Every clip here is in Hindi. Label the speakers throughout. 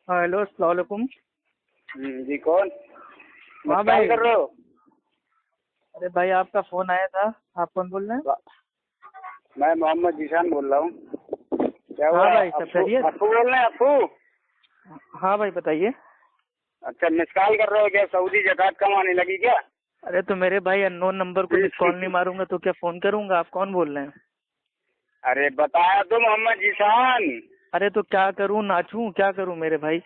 Speaker 1: हाँ हेलो, अस्सलाम वालेकुम।
Speaker 2: जी कौन?
Speaker 1: हाँ
Speaker 2: बात
Speaker 1: भाई।
Speaker 2: कर रहे हो?
Speaker 1: अरे भाई, आपका फोन आया था। आप कौन बोल रहे हैं?
Speaker 2: मैं मोहम्मद जीशान बोल रहा हूँ। क्या
Speaker 1: हाँ
Speaker 2: हुआ?
Speaker 1: भाई, सब
Speaker 2: अप्पू
Speaker 1: खैरियत?
Speaker 2: अप्पू बोल रहे हैं? अप्पू?
Speaker 1: हाँ भाई, बताइए।
Speaker 2: अच्छा, मिस कॉल कर रहे हो क्या? सऊदी जकात कमाने लगी क्या?
Speaker 1: अरे तो मेरे भाई, अननोन नंबर को मिस कॉल नहीं मारूंगा तो क्या फोन करूंगा? आप कौन बोल रहे हैं?
Speaker 2: अरे बताया तो मोहम्मद जीशान।
Speaker 1: अरे तो क्या करूं, नाचूं? क्या करूं मेरे भाई?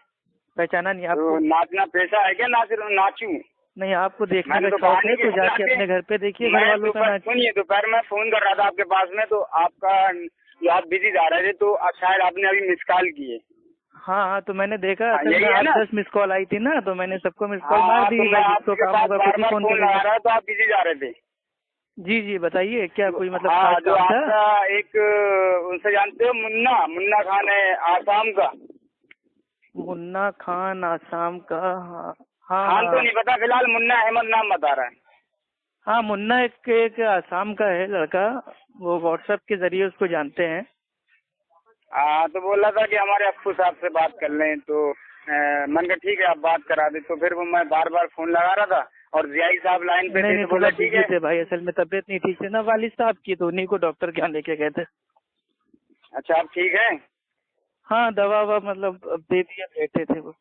Speaker 1: पहचाना नहीं
Speaker 2: तो
Speaker 1: आपको?
Speaker 2: नाचना पेशा है क्या? नाचूं?
Speaker 1: नहीं, आपको देखने
Speaker 2: मैंने
Speaker 1: का
Speaker 2: तो कहा
Speaker 1: शौक
Speaker 2: नहीं
Speaker 1: है
Speaker 2: कि
Speaker 1: तो जाके
Speaker 2: हालांकि
Speaker 1: अपने घर पे देखिए, घर
Speaker 2: मैं
Speaker 1: वालों का
Speaker 2: दोपहर
Speaker 1: नाच।
Speaker 2: सुनिए, दोपहर में फोन कर रहा था आपके पास में, तो आपका जो आप बिजी जा रहे थे, तो शायद आपने अभी मिस कॉल किए।
Speaker 1: हाँ हाँ, तो मैंने देखा,
Speaker 2: हाँ,
Speaker 1: असल में
Speaker 2: यही है ना?
Speaker 1: 8-10 मिस कॉल आई थी ना, तो मैंने सबको मिस कॉल मार
Speaker 2: हाँ, तो
Speaker 1: दी।
Speaker 2: मैं
Speaker 1: भाई, जिसको
Speaker 2: आपके
Speaker 1: काम
Speaker 2: पास
Speaker 1: होगा खुद
Speaker 2: बार
Speaker 1: ही
Speaker 2: बार
Speaker 1: फोन
Speaker 2: फोन लगा
Speaker 1: करेगा।
Speaker 2: रहा था, तो आप बिजी जा रहे थे।
Speaker 1: जी जी, बताइए, क्या कोई मतलब खास
Speaker 2: हाँ, जो
Speaker 1: काम था?
Speaker 2: आपका एक उनसे जानते हो, मुन्ना मुन्ना खान है आसाम का।
Speaker 1: मुन्ना खान आसाम का? हाँ हाँ
Speaker 2: खान तो
Speaker 1: हाँ।
Speaker 2: नहीं पता फिलहाल, मुन्ना अहमद नाम बता रहा है।
Speaker 1: हाँ, मुन्ना एक एक आसाम का है लड़का। वो व्हाट्सएप के जरिए उसको जानते हैं।
Speaker 2: हाँ, तो बोला था कि हमारे अप्पू साहब से बात कर लें, तो मन का ठीक है, आप बात करा दे। तो फिर वो मैं बार बार फोन लगा रहा था, और जियाई साहब लाइन पे
Speaker 1: नहीं
Speaker 2: थे,
Speaker 1: नहीं,
Speaker 2: तो
Speaker 1: थोड़ा
Speaker 2: बोला ठीक
Speaker 1: बिजी
Speaker 2: है।
Speaker 1: थे भाई, असल में तबीयत नहीं ठीक थी ना वालिद साहब की, तो उन्हीं को डॉक्टर के यहाँ लेके गए थे।
Speaker 2: अच्छा, आप ठीक है?
Speaker 1: हाँ, दवा ववा मतलब अब दे दिया, बैठे थे वो।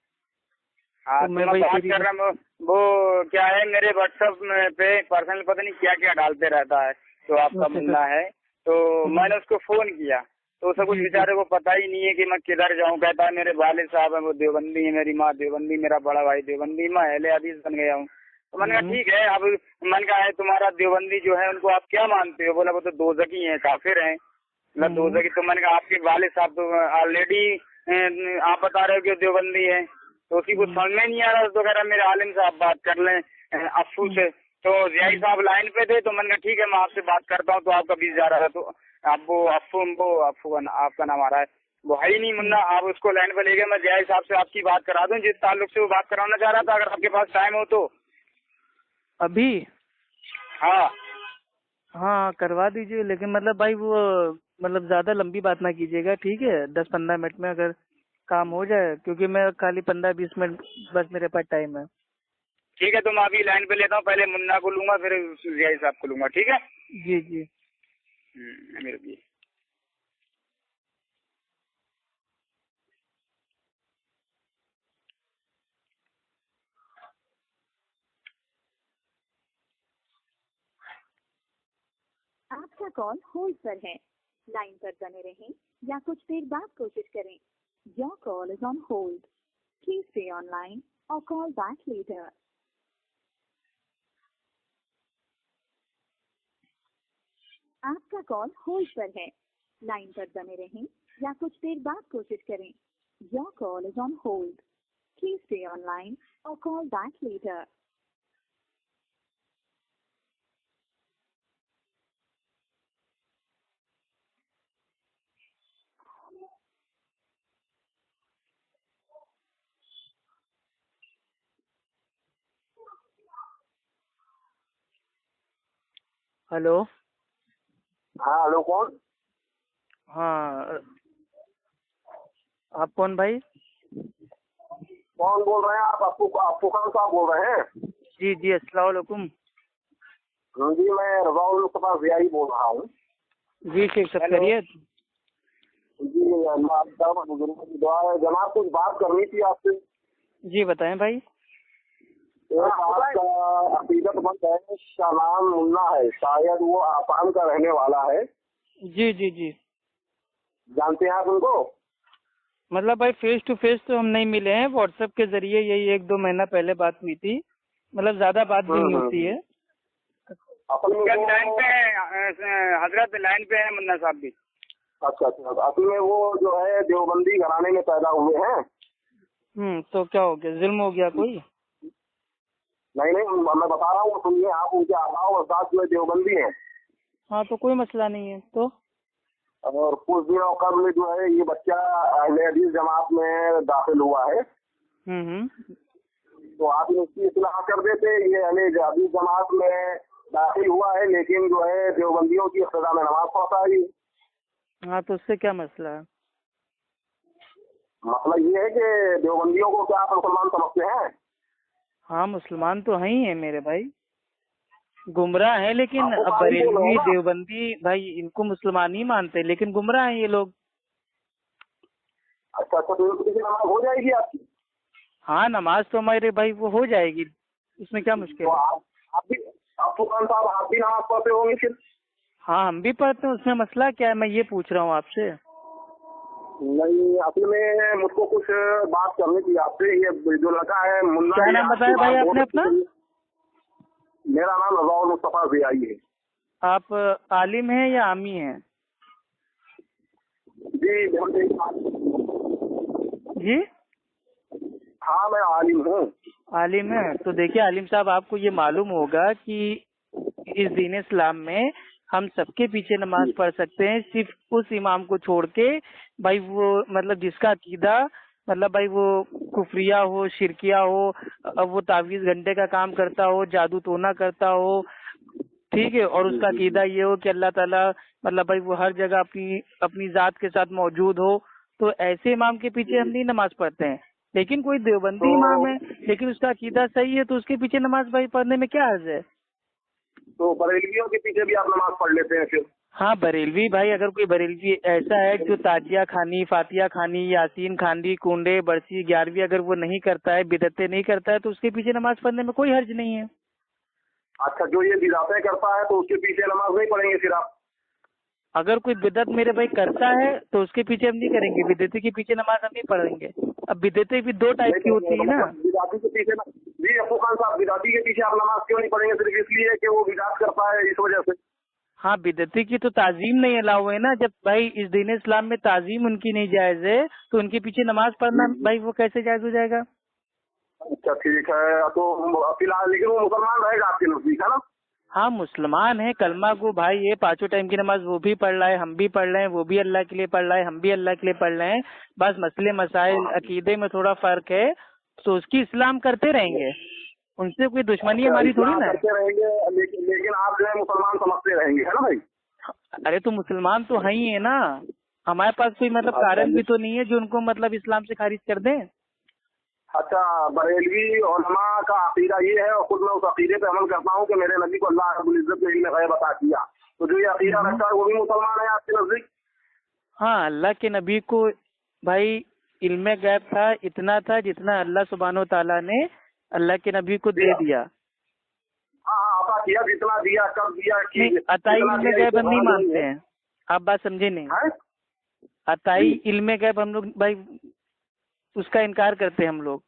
Speaker 2: हाँ,
Speaker 1: तो
Speaker 2: तो
Speaker 1: मैं
Speaker 2: मैं
Speaker 1: वही
Speaker 2: बात
Speaker 1: फ्री
Speaker 2: कर
Speaker 1: था।
Speaker 2: रहा हूँ। वो क्या है, मेरे व्हाट्सएप पे पर्सनल पता नहीं क्या क्या डालते रहता है, तो आपका
Speaker 1: अच्छा अच्छा।
Speaker 2: मुन्ना है। तो मैंने उसको फोन किया, तो उसे कुछ
Speaker 1: जी जी।
Speaker 2: बेचारे को पता ही नहीं है कि मैं किधर जाऊँ। कहता है मेरे वालिद साहब है, वो देवबंदी है, मेरी माँ देवबंदी, मेरा बड़ा भाई देवबंदी, मैं अहले हदीस बन गया हूँ। तो मैंने कहा
Speaker 1: हम्म
Speaker 2: ठीक है। अब मैंने कहा है, तुम्हारा देवबंदी जो है उनको आप क्या मानते हो? बोला वो तो दोजखी है, काफिर है। मतलब
Speaker 1: हम्म
Speaker 2: दोजखी? तो मैंने कहा आपके वालिद साहब तो ऑलरेडी आप बता रहे हो कि देवबंदी है, तो उसी को
Speaker 1: हम्म
Speaker 2: समझ में नहीं आ रहा। तो कह रहा मेरे आलिम साहब बात कर लें अफू
Speaker 1: हम्म
Speaker 2: से। तो जियाई
Speaker 1: हम्म
Speaker 2: साहब लाइन पे थे, तो मैंने कहा ठीक है, मैं आपसे बात करता हूँ। तो आपका बीच जा रहा था, तो आप वो अफू आपका नाम आ रहा है, वो है ही नहीं
Speaker 1: हम्म।
Speaker 2: मुन्ना। आप उसको लाइन पे ले गए। मैं जियाई साहब से आपकी बात करा दूं, जिस ताल्लुक से वो बात कराना चाह रहा था, अगर आपके पास टाइम हो तो।
Speaker 1: अभी?
Speaker 2: हाँ।
Speaker 1: हाँ, करवा दीजिए, लेकिन मतलब भाई वो, मतलब ज्यादा लंबी बात ना कीजिएगा, ठीक है? 10-15 मिनट में अगर काम हो जाए, क्योंकि मैं खाली 15-20 मिनट बस मेरे पास टाइम है।
Speaker 2: ठीक है, तो मैं अभी लाइन पे लेता हूँ, पहले मुन्ना को लूंगा, फिर जियाई साहब को लूंगा, ठीक है?
Speaker 1: जी जी।
Speaker 2: मेरे भी।
Speaker 3: आपका कॉल होल्ड पर है। लाइन पर बने रहें या कुछ देर बाद कोशिश करें। Your call is on hold. Please stay online और कॉल बैक लेटर। आपका कॉल होल्ड पर है। लाइन पर बने रहें या कुछ देर बाद कोशिश करें। Your call is on hold. Please stay online और कॉल बैक लेटर।
Speaker 1: हेलो।
Speaker 2: हाँ, हेलो, कौन?
Speaker 1: हाँ, आप कौन भाई?
Speaker 2: कौन बोल रहे हैं आप? अप्पू खान साहब बोल रहे हैं?
Speaker 1: जी जी, अस्सलाम वालेकुम।
Speaker 2: जी, मैं रजाउल मुस्तफा जियाई बोल रहा हूँ।
Speaker 1: जी ठीक, सब
Speaker 2: हेलो
Speaker 1: खैरियत?
Speaker 2: जी, अल्लाह आपका बुजुर्गों की दुआ है। जनाब, कुछ बात करनी थी आपसे।
Speaker 1: जी बताएं भाई।
Speaker 2: एक आपका अकीदतमंद है, उसका नाम मुन्ना है, शायद वो आसाम का रहने वाला है।
Speaker 1: जी जी जी।
Speaker 2: जानते हैं आप उनको?
Speaker 1: मतलब भाई, फेस टू फेस तो हम नहीं मिले हैं, व्हाट्सएप के जरिए यही 1-2 महीना पहले बात हुई थी। मतलब ज्यादा बात भी नहीं होती है।
Speaker 2: असल में वो लाइन पे है, हजरत लाइन पे है मुन्ना साहब भी। अच्छा अच्छा, असल में वो जो है देवबंदी घराने में पैदा हुए हैं।
Speaker 1: तो क्या हो गया, जुल्म हो गया कोई?
Speaker 2: नहीं नहीं, मैं बता रहा हूँ, सुनिए आप। उनके आबा और अजदाद जो है देवबंदी हैं।
Speaker 1: हाँ, तो कोई मसला नहीं है तो।
Speaker 2: और कुछ दिनों कबल जो है ये बच्चा अहले हदीस जमात में दाखिल हुआ है।
Speaker 1: हम्म।
Speaker 2: तो आप इसकी इत्तला कर देते, ये अहले हदीस जमात में दाखिल हुआ है, लेकिन जो है देवबंदियों की इब्तिदा में नमाज पढ़ता है।
Speaker 1: हाँ, तो उससे क्या मसला है?
Speaker 4: मतलब ये है कि देवबंदियों को क्या आप मुसलमान समझते हैं?
Speaker 1: हाँ मुसलमान तो हैं ही है मेरे भाई, गुमराह है, लेकिन
Speaker 4: आपको
Speaker 1: अब
Speaker 4: कानून बोल रहे हो
Speaker 1: बरेलवी
Speaker 4: ना?
Speaker 1: देवबंदी भाई इनको मुसलमान ही मानते हैं, लेकिन गुमराह हैं ये लोग।
Speaker 4: अच्छा अच्छा, तो इनकी नमाज हो जाएगी आपकी?
Speaker 1: हाँ नमाज तो हमारे भाई वो हो जाएगी, उसमें क्या मुश्किल
Speaker 4: तो
Speaker 1: है।
Speaker 4: आप भी, आप फुरकान साहब आप भी नमाज पढ़ते होंगे फिर?
Speaker 1: हाँ हम भी पढ़ते हैं, उसमें मसला क्या है, मैं ये पूछ रहा हूँ आपसे।
Speaker 4: नहीं, असल में मुझको कुछ बात करनी थी आपसे। ये जो लड़का है मुन्ना,
Speaker 1: क्या
Speaker 4: ये
Speaker 1: नाम
Speaker 4: आपकी
Speaker 1: बताया भाई
Speaker 4: बात
Speaker 1: आपने
Speaker 4: बहुत
Speaker 1: अपना?
Speaker 4: अच्छी करी। मेरा नाम रज़ाउल मुस्तफा ज़ियाई है।
Speaker 1: आप आलिम हैं या आमी हैं?
Speaker 4: जी हम
Speaker 1: जी
Speaker 4: हाँ, मैं आलिम हूँ।
Speaker 1: आलिम है। तो देखिए आलिम साहब, आपको ये मालूम होगा कि इस दीन इस्लाम में हम सबके पीछे नमाज पढ़ सकते हैं, सिर्फ उस इमाम को छोड़ के भाई, वो मतलब जिसका अकीदा मतलब भाई वो कुफरिया हो, शिरकिया हो, अब वो तावीज़ घंटे का काम करता हो, जादू टोना करता हो, ठीक है, और उसका अकीदा ये हो कि अल्लाह ताला मतलब भाई वो हर जगह अपनी अपनी जात के साथ मौजूद हो, तो ऐसे इमाम के पीछे हम नहीं नमाज पढ़ते हैं। लेकिन कोई देवबंदी इमाम है लेकिन उसका अकीदा सही है, तो उसके पीछे नमाज भाई पढ़ने में क्या हर्ज है।
Speaker 4: तो बरेलवियों के पीछे भी आप नमाज पढ़ लेते हैं फिर?
Speaker 1: हाँ बरेलवी भाई, अगर कोई बरेलवी ऐसा है जो ताजिया खानी, फातिया खानी, यासीन खानी, कुंडे बरसी 11वीं अगर वो नहीं करता है, बिदतें नहीं करता है, तो उसके पीछे नमाज पढ़ने में कोई हर्ज नहीं है।
Speaker 4: अच्छा, जो ये बिदातें करता है तो उसके पीछे नमाज नहीं पढ़ेंगे फिर आप?
Speaker 1: अगर कोई बिदत मेरे भाई करता है तो उसके पीछे हम नहीं करेंगे, बिदती के पीछे नमाज हम नहीं पढ़ेंगे। अब बिदतें भी दो टाइप की होती है ना।
Speaker 4: मतलब बिदाती के पीछे जी अफू खान साहब, बिदाती के पीछे आप नमाज क्यों नहीं पढ़ेंगे? सिर्फ इसलिए कि वो बिदात करता है, इस वजह से?
Speaker 1: हाँ बिदती की तो ताजीम नहीं अलाउ है ना। जब भाई इस दीन इस्लाम में ताजीम उनकी नहीं जायज है, तो उनके पीछे नमाज पढ़ना भाई वो कैसे जायज हो जाएगा।
Speaker 4: अच्छा ठीक है, तो फिलहाल लेकिन वो मुसलमान रहेगा आपके नजदीक, है ना?
Speaker 1: हाँ मुसलमान है, कलमा को भाई ये 5 टाइम की नमाज वो भी पढ़ रहा है, हम भी पढ़ रहे हैं, वो भी अल्लाह के लिए पढ़ रहा है, हम भी अल्लाह के लिए पढ़ रहे हैं। बस मसले मसाइल अकीदे में थोड़ा फर्क है, तो उसकी इस्लाम करते रहेंगे, उनसे कोई दुश्मनी
Speaker 4: अच्छा,
Speaker 1: हमारी थोड़ी
Speaker 4: इस्लाम
Speaker 1: ना है।
Speaker 4: करते रहेंगे, लेकिन आप जो है मुसलमान समझते रहेंगे, है ना भाई?
Speaker 1: अरे तो मुसलमान तो है ही है ना, हमारे पास कोई मतलब कारण भी तो नहीं है जो उनको मतलब इस्लाम से खारिज कर दें।
Speaker 4: अच्छा, बरेलवी उलमा का अकीदा ये है, और खुद मैं उस अकीदे पे अमल करता हूँ कि मेरे नबी को अल्लाह रब्बुल इज्जत ने इल्म गैब अता किया। तो जो ये अकीदा रखता है वो भी मुसलमान है आपके नजदीक?
Speaker 1: हाँ अल्लाह के नबी को भाई इल्म गैब था, इतना था जितना अल्लाह सुब्हानो ताला ने अल्लाह के नबी को दे दिया।
Speaker 4: हाँ हाँ, अता किया, जितना दिया, कब दिया,
Speaker 1: नहीं, अताई
Speaker 4: कितना
Speaker 1: इल्म
Speaker 4: दिया,
Speaker 1: गैब
Speaker 4: इससे
Speaker 1: हम नहीं
Speaker 4: बड़ा नहीं
Speaker 1: मानते
Speaker 4: है।
Speaker 1: हैं, आप बात समझे नहीं।
Speaker 4: हैं?
Speaker 1: अताई इल्म गैब हम लोग भाई उसका इनकार करते हैं हम लोग।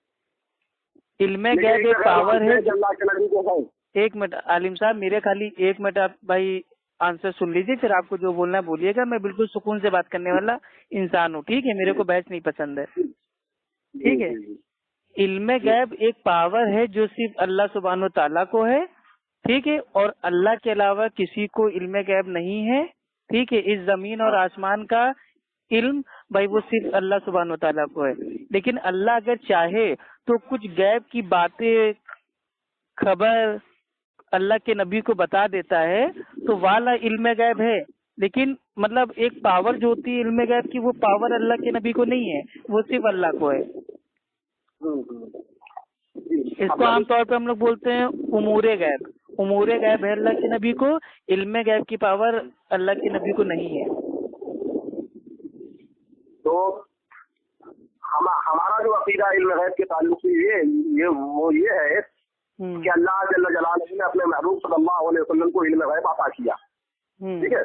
Speaker 1: इल्म
Speaker 4: लेकिन
Speaker 1: गैब
Speaker 4: इल्म
Speaker 1: एक
Speaker 4: गैब
Speaker 1: पावर
Speaker 4: मानते
Speaker 1: है
Speaker 4: हैं कि अल्लाह के नबी को है।
Speaker 1: एक मिनट आलिम साहब, मेरे खाली 1 मिनट आप भाई आंसर सुन लीजिए, फिर आपको जो बोलना है बोलिएगा। मैं बिल्कुल सुकून से बात करने वाला इंसान हूँ, ठीक है, मेरे को बहस नहीं पसंद है, ठीक है। इल्म गैब एक पावर है जो सिर्फ अल्लाह सुब्हानो ताला को है, ठीक है, और अल्लाह के अलावा किसी को इल्म गैब नहीं है, ठीक है। इस जमीन और आसमान का इल्म भाई वो सिर्फ अल्लाह सुब्हानो ताला को है। लेकिन अल्लाह अगर चाहे तो कुछ गैब की बातें, खबर अल्लाह के नबी को बता देता है, तो वाला इल्म गैब है। लेकिन मतलब एक पावर जो होती है इल्म गैब की, वो पावर अल्लाह के नबी को नहीं है, वो सिर्फ अल्लाह को है। इसको आमतौर पे हम लोग बोलते हैं उमूरे गैब। उमूरे गैब है अल्लाह के नबी को, इल्म गैब की पावर अल्लाह के नबी को नहीं है।
Speaker 4: तो हमारा जो अकीदा इल्म गैब के ताल्लुक से ये है कि अल्लाह जल्ल जलालहू ने अपने महबूब सल्लल्लाहु अलैहि वसल्लम को इल्म गैब अता किया, ठीक है।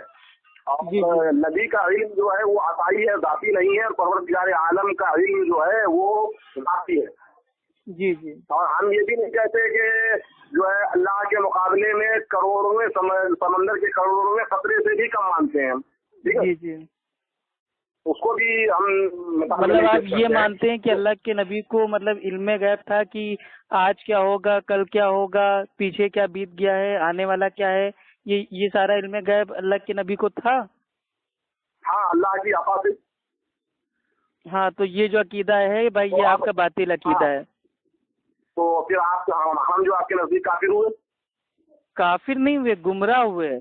Speaker 4: और नबी का इल्म जो है वो अताई है, जाती नहीं है, और परवरदिगार आलम का इल्म जो है वो जाती है।
Speaker 1: जी जी।
Speaker 4: और हम ये भी नहीं कहते कि जो है अल्लाह के मुकाबले में करोड़ों में समंदर के करोड़ों में खतरे से भी कम मानते हैं हम, ठीक है।
Speaker 1: जी जी।
Speaker 4: उसको भी हम
Speaker 1: मतलब आप ये मानते हैं कि अल्लाह के नबी को मतलब इल्म गैब था कि आज क्या होगा, कल क्या होगा, पीछे क्या बीत गया है, आने वाला क्या है, ये सारा इल्म गैब अल्लाह के नबी को था।
Speaker 4: हाँ, अल्लाह की अता से।
Speaker 1: हाँ तो ये जो अकीदा है भाई, ये आपका बातिल अकीदा है।
Speaker 4: तो फिर आप हम जो आपके नजदीक काफिर हुए?
Speaker 1: काफिर नहीं हुए, गुमराह हुए।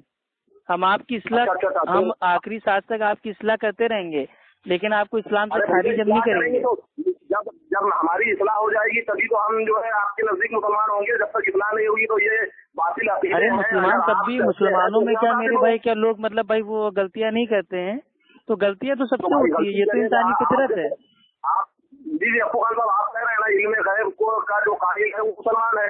Speaker 1: हम आपकी इस्लाह, हम आखिरी सांस तक आपकी इस्लाह करते रहेंगे। लेकिन आपको इस्लाम से खारिज हम नहीं करेंगे।
Speaker 4: तो जब हमारी इस्लाह हो जाएगी तभी तो हम जो है आपके नजदीक मुसलमान होंगे। जब तक इस्लाह नहीं होगी तो ये बातिल अकीदे
Speaker 1: अरे
Speaker 4: हैं।
Speaker 1: मुसलमान तब भी, मुसलमानों में क्या मेरे भाई, क्या लोग मतलब भाई वो गलतियां नहीं करते हैं? तो गलतियां तो सबसे होती है, ये तो इंसानी फितरत है।
Speaker 4: आप जी अप्पू खान साहब, आप कह रहे हैं ना इल्म गैब को का जो कायल है वो मुसलमान है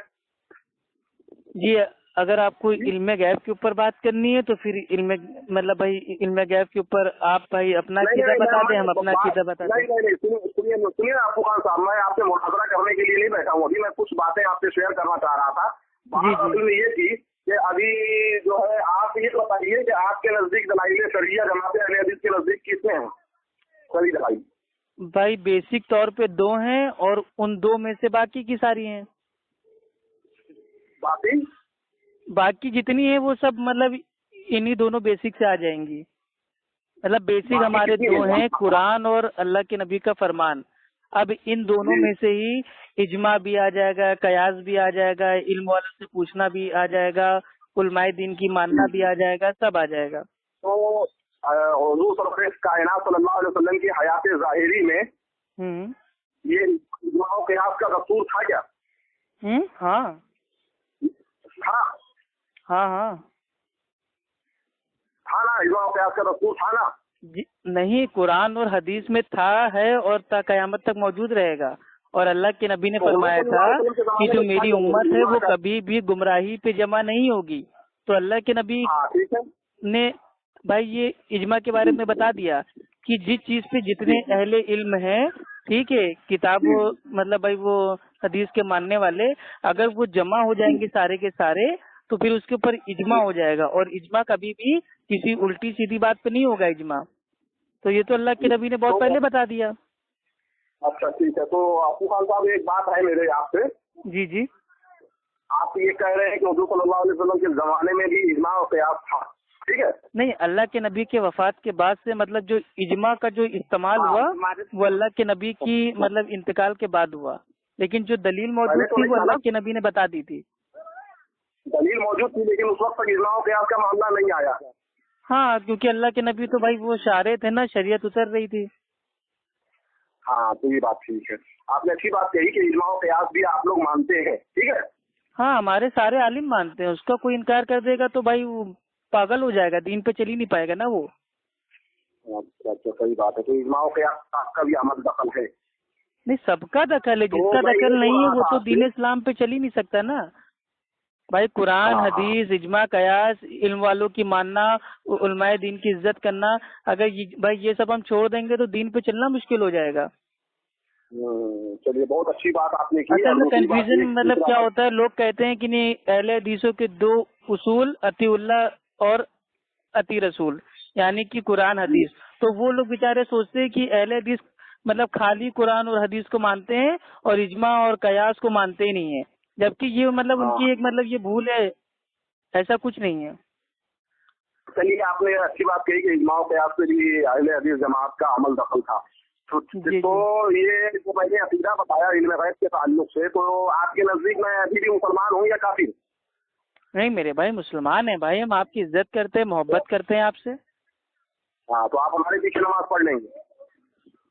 Speaker 1: जी। अगर आपको इल्म गैब के ऊपर बात करनी है तो फिर इल्म मतलब भाई इल्म गैब के ऊपर आप भाई अपना अकीदा बता दें, हम अपना अकीदा बता दें।
Speaker 4: नहीं सुनिए अप्पू खान साहब, मैं आपसे मुनाजरा करने के लिए नहीं बैठा हूँ। अभी मैं कुछ बातें आपसे शेयर करना चाह रहा था। बात असल में ये थी कि अभी जो है आप ये बताइए कि आपके नजदीक दलाइल शरिया जमात अहले हदीस के नजदीक कितने हैं सही दलाइल?
Speaker 1: भाई बेसिक तौर पे 2 हैं और उन 2 में से बाकी की सारी हैं। बाकी जितनी है वो सब मतलब इन्हीं दोनों बेसिक से आ जाएंगी। मतलब बेसिक हमारे 2 हैं, कुरान और अल्लाह के नबी का फरमान। अब इन दोनों में से ही इजमा भी आ जाएगा, कयास भी आ जाएगा, इल्म वालों से पूछना भी आ जाएगा, उलमाए दीन की मानना भी आ जाएगा, सब आ जाएगा।
Speaker 4: तो हुजूर कायनात सल्लल्लाहु अलैहि वसल्लम की हयात ज़ाहिरी में ये इजमा और कयास का दस्तूर था क्या?
Speaker 1: हाँ
Speaker 4: था ना, इजमा और कयास का दस्तूर था ना?
Speaker 1: नहीं, कुरान और हदीस में था, है और क़यामत तक मौजूद रहेगा। और अल्लाह के नबी ने फरमाया था कि जो मेरी उम्मत है वो कभी भी गुमराही पे जमा नहीं होगी। तो अल्लाह के नबी ने भाई ये इजमा के बारे में बता दिया कि जिस चीज पे जितने अहले इल्म हैं, ठीक है, किताब मतलब भाई वो हदीस के मानने वाले, अगर वो जमा हो जाएंगे सारे के सारे तो फिर उसके ऊपर इजमा हो जाएगा। और इजमा कभी भी किसी उल्टी सीधी बात पे नहीं होगा इजमा। तो ये तो अल्लाह के नबी ने बहुत पहले बता दिया।
Speaker 4: अच्छा ठीक है। तो अप्पू खान साहब एक बात है मेरे आपसे।
Speaker 1: जी।
Speaker 4: आप ये कह रहे हैं कि हुजूर सल्लल्लाहु अलैहि वसल्लम के जमाने में भी इजमा और कयास था, ठीक है?
Speaker 1: नहीं, अल्लाह के नबी के वफात के बाद से मतलब जो इजमा का जो इस्तेमाल हुआ वो अल्लाह के नबी की मतलब इंतकाल के बाद हुआ। लेकिन जो दलील मौजूद थी वो अल्लाह के नबी ने बता दी थी।
Speaker 4: दलील मौजूद थी लेकिन उस वक्त तक इजमा और कयास का मामला नहीं आया।
Speaker 1: हाँ, क्योंकि अल्लाह के नबी तो भाई वो शारे थे ना, शरीयत उतर रही थी।
Speaker 4: हाँ तो ये बात ठीक है, आपने अच्छी बात कही कि इजमा और कयास भी आप लोग मानते हैं, ठीक है?
Speaker 1: हाँ, हमारे सारे आलिम मानते हैं। उसका कोई इनकार कर देगा तो भाई वो पागल हो जाएगा, दीन पे चल ही नहीं पाएगा ना वो।
Speaker 4: अच्छा सही बात है। तो इजमा और कयास का भी अमल दखल है?
Speaker 1: नहीं, सबका दखल है, जिसका दखल नहीं है वो तो दीन इस्लाम पे चल ही नहीं सकता ना भाई। कुरान हदीस इजमा कयास इल्म वालों की मानना, उलमाए दीन की इज्जत करना, अगर भाई ये सब हम छोड़ देंगे तो दीन पे चलना मुश्किल हो जाएगा।
Speaker 4: चलिए बहुत अच्छी बात आपने की।
Speaker 1: असल में कंफ्यूजन मतलब क्या होता है, लोग कहते हैं कि नहीं अहले हदीसों के 2 उसूल अतीउल्लाह और अती रसूल, यानी कि कुरान हदीस। तो वो लोग बेचारे सोचते हैं कि अहले हदीस मतलब खाली कुरान और हदीस को मानते हैं और इजमा और कयास को मानते ही नहीं है, जबकि ये मतलब उनकी एक मतलब ये भूल है, ऐसा कुछ नहीं है।
Speaker 4: चलिए आपने अच्छी बात कही कि इजमा और कयास पे भी अहले हदीस जमात का अमल दखल था। तो ये जो मैंने अकीदा बताया इल्म गैब के ताल्लुक से, तो आपके नजदीक मैं अभी भी मुसलमान हूँ या काफिर?
Speaker 1: नहीं मेरे भाई, मुसलमान है भाई, हम आपकी इज्जत करते हैं, मोहब्बत करते हैं आपसे।
Speaker 4: हाँ तो आप हमारे पीछे नमाज पढ़ लेंगे?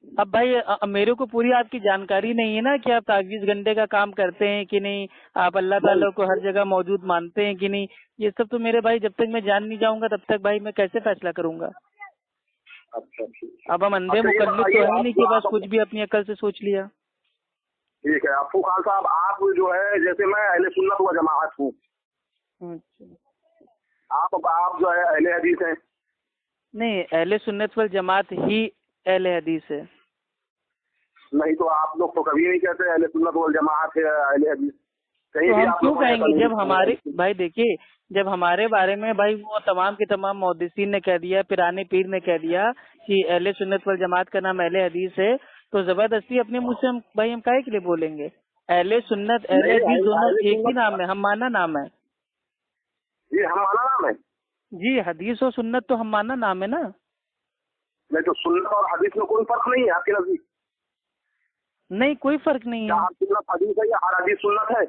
Speaker 1: अब भाई मेरे को पूरी आपकी जानकारी नहीं है ना कि आप तावीज़ गंडे का काम करते हैं कि नहीं, आप अल्लाह ताला को हर जगह मौजूद मानते हैं कि नहीं। ये सब तो मेरे भाई जब तक मैं जान नहीं जाऊंगा तब तक भाई मैं कैसे फैसला करूंगा।
Speaker 4: अच्छा ठीक।
Speaker 1: अब हम अंधे मुकल्लिद तो है नहीं कि बस कुछ भी अपनी अकल से सोच लिया।
Speaker 4: ठीक है अप्पू खान साहब, आप जो है जैसे मैं अहले सुन्नत व जमाअत हूँ, आप जो है अहले हदीस हैं? नहीं,
Speaker 1: अहले सुन्नत वल जमात ही अहले हदीस है।
Speaker 4: नहीं तो आप लोग तो कभी नहीं कहते अहले सुन्नत वल जमाअत है अहले हदीस, कहीं
Speaker 1: तो
Speaker 4: भी
Speaker 1: हम
Speaker 4: आप
Speaker 1: क्यों
Speaker 4: लोग
Speaker 1: कहेंगे? जब हमारे भाई देखिए, जब हमारे बारे में भाई वो तमाम के तमाम मुहद्दिसीन ने कह दिया, पिराने पीर ने कह दिया कि अहले सुन्नत वल जमात का नाम अहले हदीस है, तो जबरदस्ती अपने मुंह से हम भाई हम काहे के लिए बोलेंगे? अहले सुन्नत अहले हदीस दोनों एक ही नाम है, हम माना नाम है।
Speaker 4: ये हम माना नाम है
Speaker 1: जी, हदीस और सुन्नत तो हम माना नाम है ना।
Speaker 4: नहीं तो सुन्नत और हदीस में कोई फर्क नहीं है आपके नजदीक?
Speaker 1: नहीं, कोई फर्क नहीं है।
Speaker 4: हर सुन्नत हदीस है या हर हदीस सुन्नत है?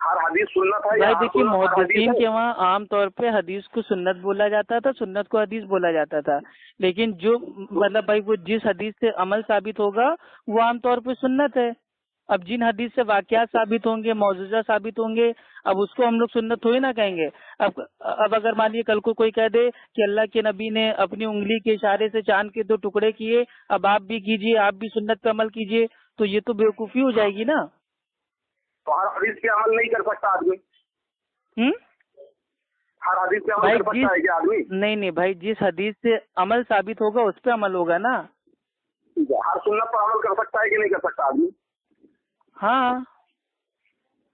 Speaker 4: हर हदीस सुन्नत है।
Speaker 1: भाई देखिए, मुहद्दिसीन के वहाँ आमतौर पे हदीस को सुन्नत बोला जाता था, सुन्नत को हदीस बोला जाता था, लेकिन जो मतलब भाई वो जिस हदीस से अमल साबित होगा वो आमतौर पे सुन्नत है। अब जिन हदीस से वाकयात साबित होंगे, मौजूजा साबित होंगे, अब उसको हम लोग सुन्नत थोड़ी ना कहेंगे। अब अगर मानिए कल को कोई कह दे कि अल्लाह के नबी ने अपनी उंगली के इशारे से चांद के 2 टुकड़े किए, अब आप भी कीजिए, आप भी सुन्नत पे अमल कीजिए, तो ये तो बेवकूफी हो जाएगी ना।
Speaker 4: तो हर हदीस पे अमल नहीं कर सकता आदमी। हर हदीस पे अमल कर सकता है क्या आदमी?
Speaker 1: नहीं भाई, जिस हदीस से अमल साबित होगा उस पे अमल होगा ना।
Speaker 4: ठीक है, हर सुन्नत पर अमल कर सकता है कि नहीं कर सकता आदमी?
Speaker 1: हाँ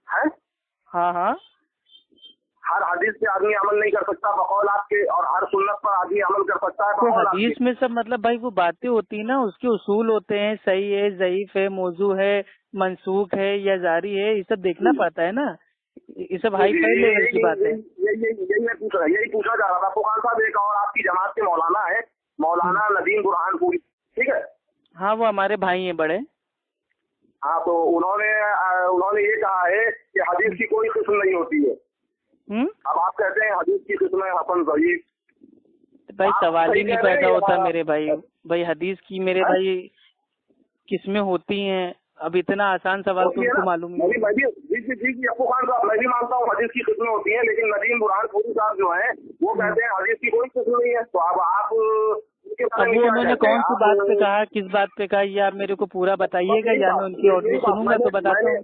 Speaker 4: है,
Speaker 1: हाँ।
Speaker 4: हर हदीस पे आदमी अमल नहीं कर सकता बकौल आपके, और हर सुन्नत पर आदमी अमल कर सकता है
Speaker 1: तो
Speaker 4: बकौल
Speaker 1: हदीस
Speaker 4: आपके।
Speaker 1: में सब मतलब भाई वो बातें होती है ना, उसके उसूल होते हैं, सही है, ज़ईफ है, मौजू है, मंसूख है या जारी है, ये सब देखना पड़ता है ना। ये सब हाई फाई लेवल की बात है।
Speaker 4: यही पूछा जा रहा था फुकान साहब। एक और आपकी जमात के मौलाना है, मौलाना नदीम बुरहानपुरी, ठीक है?
Speaker 1: हाँ, वो हमारे भाई हैं बड़े।
Speaker 4: हाँ, तो उन्होंने ये कहा है कि हदीस की कोई किस्म नहीं होती है। अब आप कहते हैं हदीस की किस्म है हसन ज़ईफ।
Speaker 1: भाई सवाल ही नहीं पैदा होता मेरे भाई हदीस की मेरे भाई किस्में होती हैं। अब इतना आसान सवाल तो उसको मालूम नहीं।
Speaker 4: जी अब्बू खान साहब, मैं भी मानता हूँ हदीस की किस्में होती हैं, लेकिन नदीम बुरहानपुरी साहब जो हैं वो कहते हैं हदीस की कोई किस्म नहीं है। तो अब आप
Speaker 1: अब वो उन्होंने कौन सी बात पे कहा, किस बात पे कहा, ये आप मेरे को पूरा बताइएगा, या मैं उनकी ऑडियो सुनूंगा तो बताता हूँ।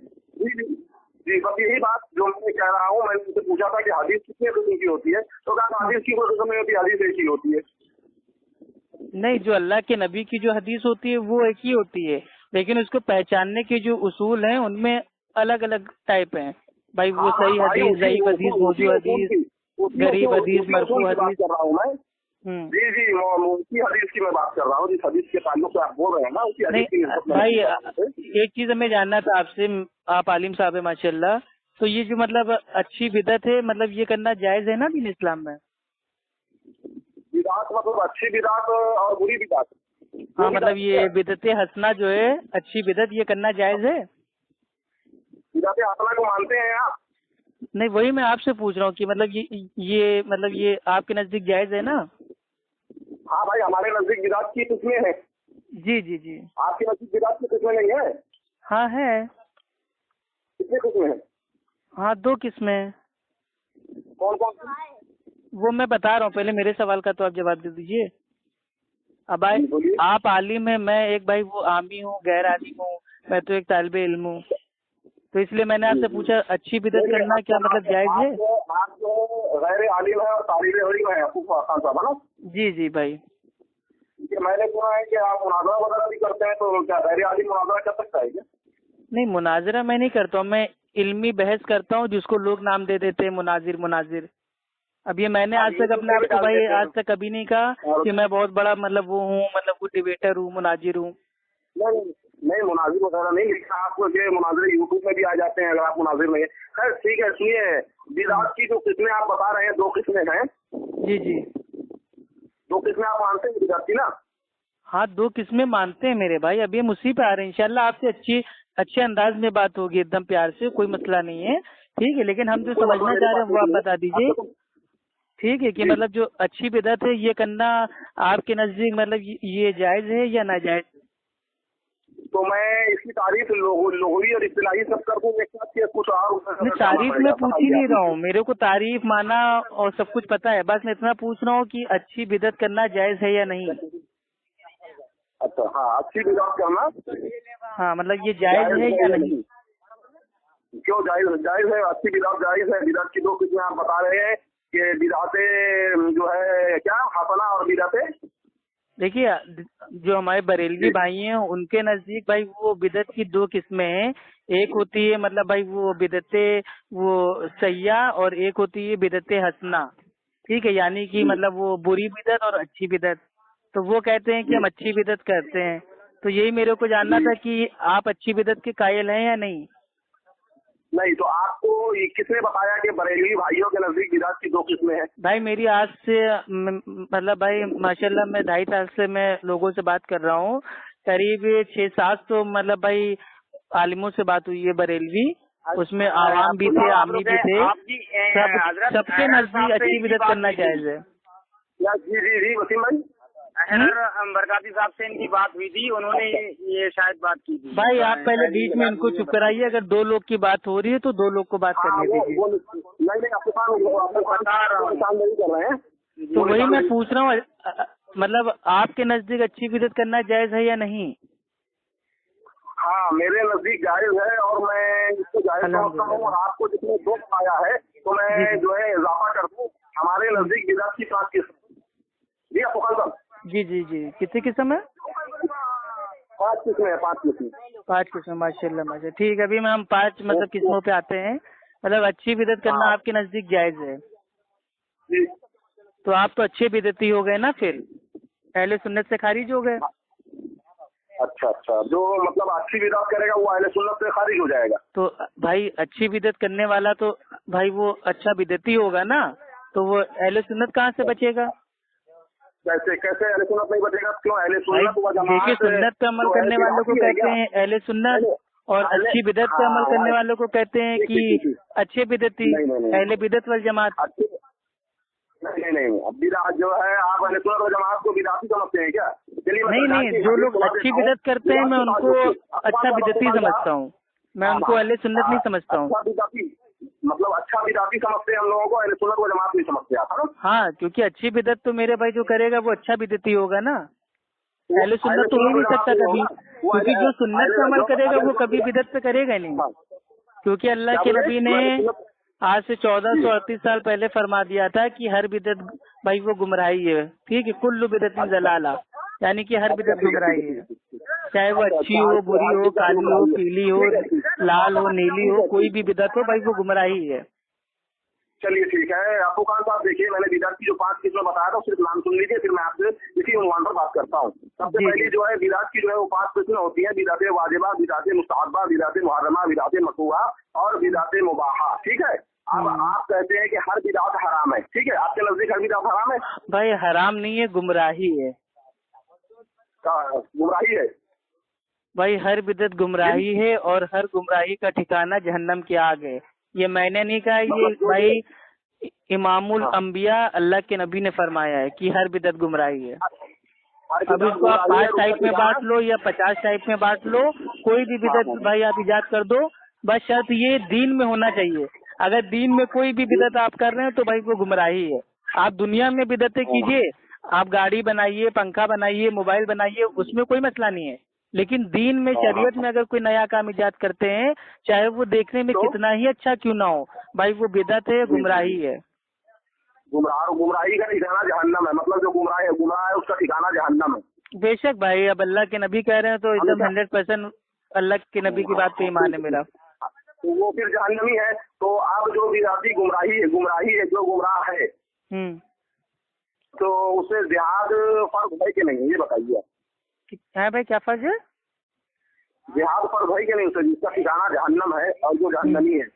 Speaker 4: जी बस यही बात जो मैं कह रहा हूँ। मैंने उनसे पूछा था कि हदीस कितने किस्म की होती है, तो कहा हदीस की कोई किस्म नहीं होती, हदीस एक ही होती है।
Speaker 1: नहीं, जो अल्लाह के नबी की जो हदीस होती है वो एक ही होती है, लेकिन उसको पहचानने के जो उसूल हैं उनमें अलग अलग टाइप हैं भाई। वो सही हदीस, ज़ईफ हदीस, मौजू हदीस, गरीब हदीस, मरफू हदीस
Speaker 4: कर रहा हूँ मैं। जी उसी हदीस की मैं बात कर रहा हूँ, जिस हदीस के ताल्लुक से आप बोल रहे हैं ना, उसी हदीस की
Speaker 1: भाई एक चीज हमें जानना था आपसे, आप आलिम साहब है माशाल्लाह, तो ये जो मतलब अच्छी बिदत है, मतलब ये करना जायज है ना दीन इस्लाम में?
Speaker 4: बिदात मतलब अच्छी बिदात और बुरी बिदात?
Speaker 1: हाँ, मतलब ये बिदत हसना जो है, अच्छी बिदत, ये करना जायज है?
Speaker 4: बिदात हसना को मानते हैं आप?
Speaker 1: नहीं, वही मैं आपसे पूछ रहा हूँ कि मतलब ये आपके नजदीक जायज है ना?
Speaker 4: हाँ भाई, हमारे नजदीक बिदात की किस्में हैं।
Speaker 1: जी।
Speaker 4: आपके नजदीक बिदात की किस्में नहीं है?
Speaker 1: हाँ है।
Speaker 4: कितने किस्में हैं?
Speaker 1: हाँ, 2 किस्में।
Speaker 4: कौन कौन सी?
Speaker 1: वो मैं बता रहा हूँ, पहले मेरे सवाल का तो आप जवाब दे दीजिए। अब भाई आप आलिम है, मैं एक भाई वो आमी हूँ, गैर आलिम हूँ, मैं तो एक तालिबे इल्म हूँ, तो इसलिए मैंने आपसे पूछा अच्छी बिदत करना क्या मतलब जायज है?
Speaker 4: आप जो गैर आलिम है और तालिबे इल्म है साहब ना?
Speaker 1: जी भाई।
Speaker 4: मैंने सुना है कि आप मुनाजरा वगैरह भी करते हैं, तो क्या गैर आलिम मुनाजरा कर सकता है क्या?
Speaker 1: नहीं, मुनाजरा मैं नहीं करता हूँ, मैं इल्मी बहस करता हूँ, जिसको लोग नाम दे देते हैं मुनाजिर। अब ये मैंने आज तक अपने आप को भाई आज तक कभी नहीं कहा कि मैं बहुत बड़ा मतलब वो हूँ, मतलब वो डिबेटर हूँ, मुनाजिर हूँ।
Speaker 4: नहीं मुनाजिर वगैरह नहीं, लेकिन आपको जो मुनाजिर यूट्यूब में भी आ जाते हैं, अगर आप मुनाजिर नहीं है। खैर ठीक है, सुनिए, बिदात की जो किस्में आप बता रहे हैं, 2 किस्में हैं।
Speaker 1: जी
Speaker 4: 2 किस्में आप मानते हैं बिदात की ना?
Speaker 1: हाँ, 2 किस्में मानते हैं मेरे भाई। अभी हम उसी पे आ रहे हैं, इंशाल्लाह आपसे अच्छे अंदाज में बात होगी, एकदम प्यार से, कोई मसला नहीं है, ठीक है। लेकिन हम जो समझना चाह रहे हैं वो आप बता दीजिए, ठीक है, कि मतलब जो अच्छी बिदअत है ये करना आपके नजदीक मतलब ये जायज है या नाजायज?
Speaker 4: तो मैं इसकी तारीफ लोगोवी और इस्तिलाही सब कर दूं एक साथ, कुछ और?
Speaker 1: तारीफ मैं पूछ ही नहीं रहा हूँ, मेरे को तारीफ माना और सब कुछ पता है, बस मैं इतना पूछ रहा हूँ कि अच्छी बिदअत करना जायज है या नहीं।
Speaker 4: अच्छा, हाँ, अच्छी बिदअत करना,
Speaker 1: हाँ मतलब ये जायज है या नहीं?
Speaker 4: क्यों जायज है? अच्छी बिदअत जायज है। बिदअत की 2 किस्में आप बता रहे हैं कि बिदअतें जो है क्या हसना और बिदअतें।
Speaker 1: देखिए, जो हमारे बरेलवी भाई हैं उनके नजदीक भाई वो बिदत की 2 किस्में हैं। एक होती है मतलब भाई वो बिदते वो सैया, और एक होती है बिदते हसना, ठीक है, यानी कि मतलब वो बुरी बिदत और अच्छी बिदत। तो वो कहते हैं कि हम अच्छी बिदत करते हैं, तो यही मेरे को जानना था कि आप अच्छी बिदत के कायल हैं या नहीं?
Speaker 4: नहीं, तो आपको किसने बताया कि बरेलवी भाइयों के नजदीक बिदअत की 2 किस्में हैं?
Speaker 1: भाई मेरी आज से मतलब भाई माशाल्लाह मैं 2.5 साल से मैं लोगों से बात कर रहा हूँ, करीब 6-7 तो मतलब भाई आलिमों से बात हुई है बरेलवी, उसमें आवाम भी थे, आमी भी थे, सबके नजदीक अच्छी बिदत करना जायज है।
Speaker 4: जी वसीम भाई,
Speaker 2: बरकाती साहब से इनकी बात हुई थी, उन्होंने ये शायद बात की थी।
Speaker 1: भाई आप पहले बीच में इनको चुप कराइए, अगर दो लोग की बात हो रही है तो दो लोग को बात करने दीजिए।
Speaker 4: नहीं आपके कर रहे हैं,
Speaker 1: तो वही मैं पूछ रहा हूँ, मतलब आपके नजदीक अच्छी बिदत करना जायज है या नहीं?
Speaker 4: हाँ मेरे नजदीक जायज है और मैं इसको जायज समझता हूँ, और आपको जिसमें दुख आया है तो मैं जो है इजाफा कर दूँ, हमारे नजदीक बिदअत की 5 किस्म जी आपको कल
Speaker 1: जी जी जी कितनी किस्म है?
Speaker 4: 5 किस्में है, 5 किस्में।
Speaker 1: 5 किस्में, माशाल्लाह माशाल्लाह। ठीक है, अभी मैं हम 5 मतलब किस्मों पे आते हैं। मतलब अच्छी बिदअत करना आपके नजदीक जायज है
Speaker 4: जी।
Speaker 1: तो आप तो अच्छे बिदअती हो गए ना, फिर अहले सुन्नत से खारिज हो गए।
Speaker 4: अच्छा, जो मतलब अच्छी बिदअत करेगा वो अहले सुन्नत से खारिज हो जाएगा।
Speaker 1: तो भाई अच्छी बिदअत करने वाला तो भाई वो अच्छा बिदअती होगा ना, तो वो अहले सुन्नत कहाँ से बचेगा?
Speaker 4: कैसे अहले सुन्नत नहीं बचेगा? क्यों? अहले सुन्नत व जमात,
Speaker 1: देखिए सुन्नत पे अमल करने वालों को कहते हैं अहले सुन्नत, और अच्छी बिदअत पे अमल करने वालों को कहते हैं कि अच्छे बिदअती, अहले बिदअत वल जमात।
Speaker 4: नहीं अब बिदअत जो है आप अहले सुन्नत व जमात को बिदअती समझते हैं क्या?
Speaker 1: नहीं, जो लोग अच्छी बिदअत करते हैं मैं उनको अच्छा बिदअती समझता हूँ, मैं उनको अहले सुन्नत नहीं समझता हूँ।
Speaker 4: मतलब अच्छा बिदअती समझते हैं हम लोगों को, अहले सुन्नत व जमात नहीं समझते आप, है ना?
Speaker 1: हाँ, क्योंकि अच्छी बिदअत तो मेरे भाई जो करेगा वो अच्छा बिदअती होगा ना, अहले सुन्नत तो हो ही नहीं सकता कभी, क्योंकि जो सुन्नत पे अमल करेगा वो कभी बिदअत पे करेगा नहीं, क्योंकि अल्लाह के नबी ने आज से 1438 साल पहले फरमा दिया था कि हर बिदअत भाई वो गुमराही है। ठीक है, कुल्लु बिदअतिन ज़लाला, यानी कि हर बिदअत गुमराही है, चाहे वो अच्छी हो, बुरी हो, काली हो, पीली हो, लाल हो, नीली हो, कोई भी बिदअत हो भाई वो गुमराही है।
Speaker 4: चलिए ठीक है अबू खान साहब, देखिए मैंने बिदअत की जो 5 किस्में बताया था सिर्फ नाम सुन लीजिए, फिर मैं आपसे इसी उन्वान पर बात करता हूँ। सबसे पहली जो है बिदअत की जो है वो 5 किस्में होती है, बिदअत वाजिबा, बिदअत मुस्तहब्बा, बिदअत मुहर्रमा, बिदअत मकरूहा और बिदअत मुबाहा। ठीक है, अब आप कहते हैं कि हर बिदअत हराम है, ठीक है, आपके नजदीक हर बिदअत हराम है?
Speaker 1: भाई हराम नहीं है, गुमराही है।
Speaker 4: गुमराही है
Speaker 1: भाई, हर बिदअत गुमराही है और हर गुमराही का ठिकाना जहन्नम की आग है। ये मैंने नहीं कहा, ये भाई इमामुल अंबिया अल्लाह के नबी ने फरमाया है कि हर बिदअत गुमराही है। अब इसको आप 5 टाइप में बांट लो या 50 टाइप में बांट लो, कोई भी बिदअत भाई आप इजाद कर दो, बस शर्त ये दीन में होना चाहिए। अगर दीन में कोई भी बिदअत आप कर रहे हैं तो भाई वो गुमराही है। आप दुनिया में बिदअतें कीजिए, आप गाड़ी बनाइए, पंखा बनाइए, मोबाइल बनाइए, उसमें कोई मसला नहीं है, लेकिन दीन में शरीयत में अगर कोई नया काम इजाद करते हैं, चाहे वो देखने में कितना ही अच्छा क्यों ना हो, भाई वो बिदअत है, गुमराही है।
Speaker 4: गुमराही का ठिकाना जहन्नम है, मतलब जो गुमराह है उसका ठिकाना जहन्नम है।
Speaker 1: बेशक भाई, अब अल्लाह के नबी कह रहे हैं तो एकदम 100% अल्लाह के नबी की बात पे ईमान है मेरा।
Speaker 4: तो वो फिर जहन्नमी है। तो आप जो बिदअती गुमराही है जो गुमराह है, तो उससे जिहाद फर्ज है कि नहीं, ये बताइए।
Speaker 1: है भाई, क्या फर्ज है?
Speaker 4: जिहाद फर्ज है कि नहीं उससे, जिसका ठिकाना जहन्नम है और जो जहन्नमी है?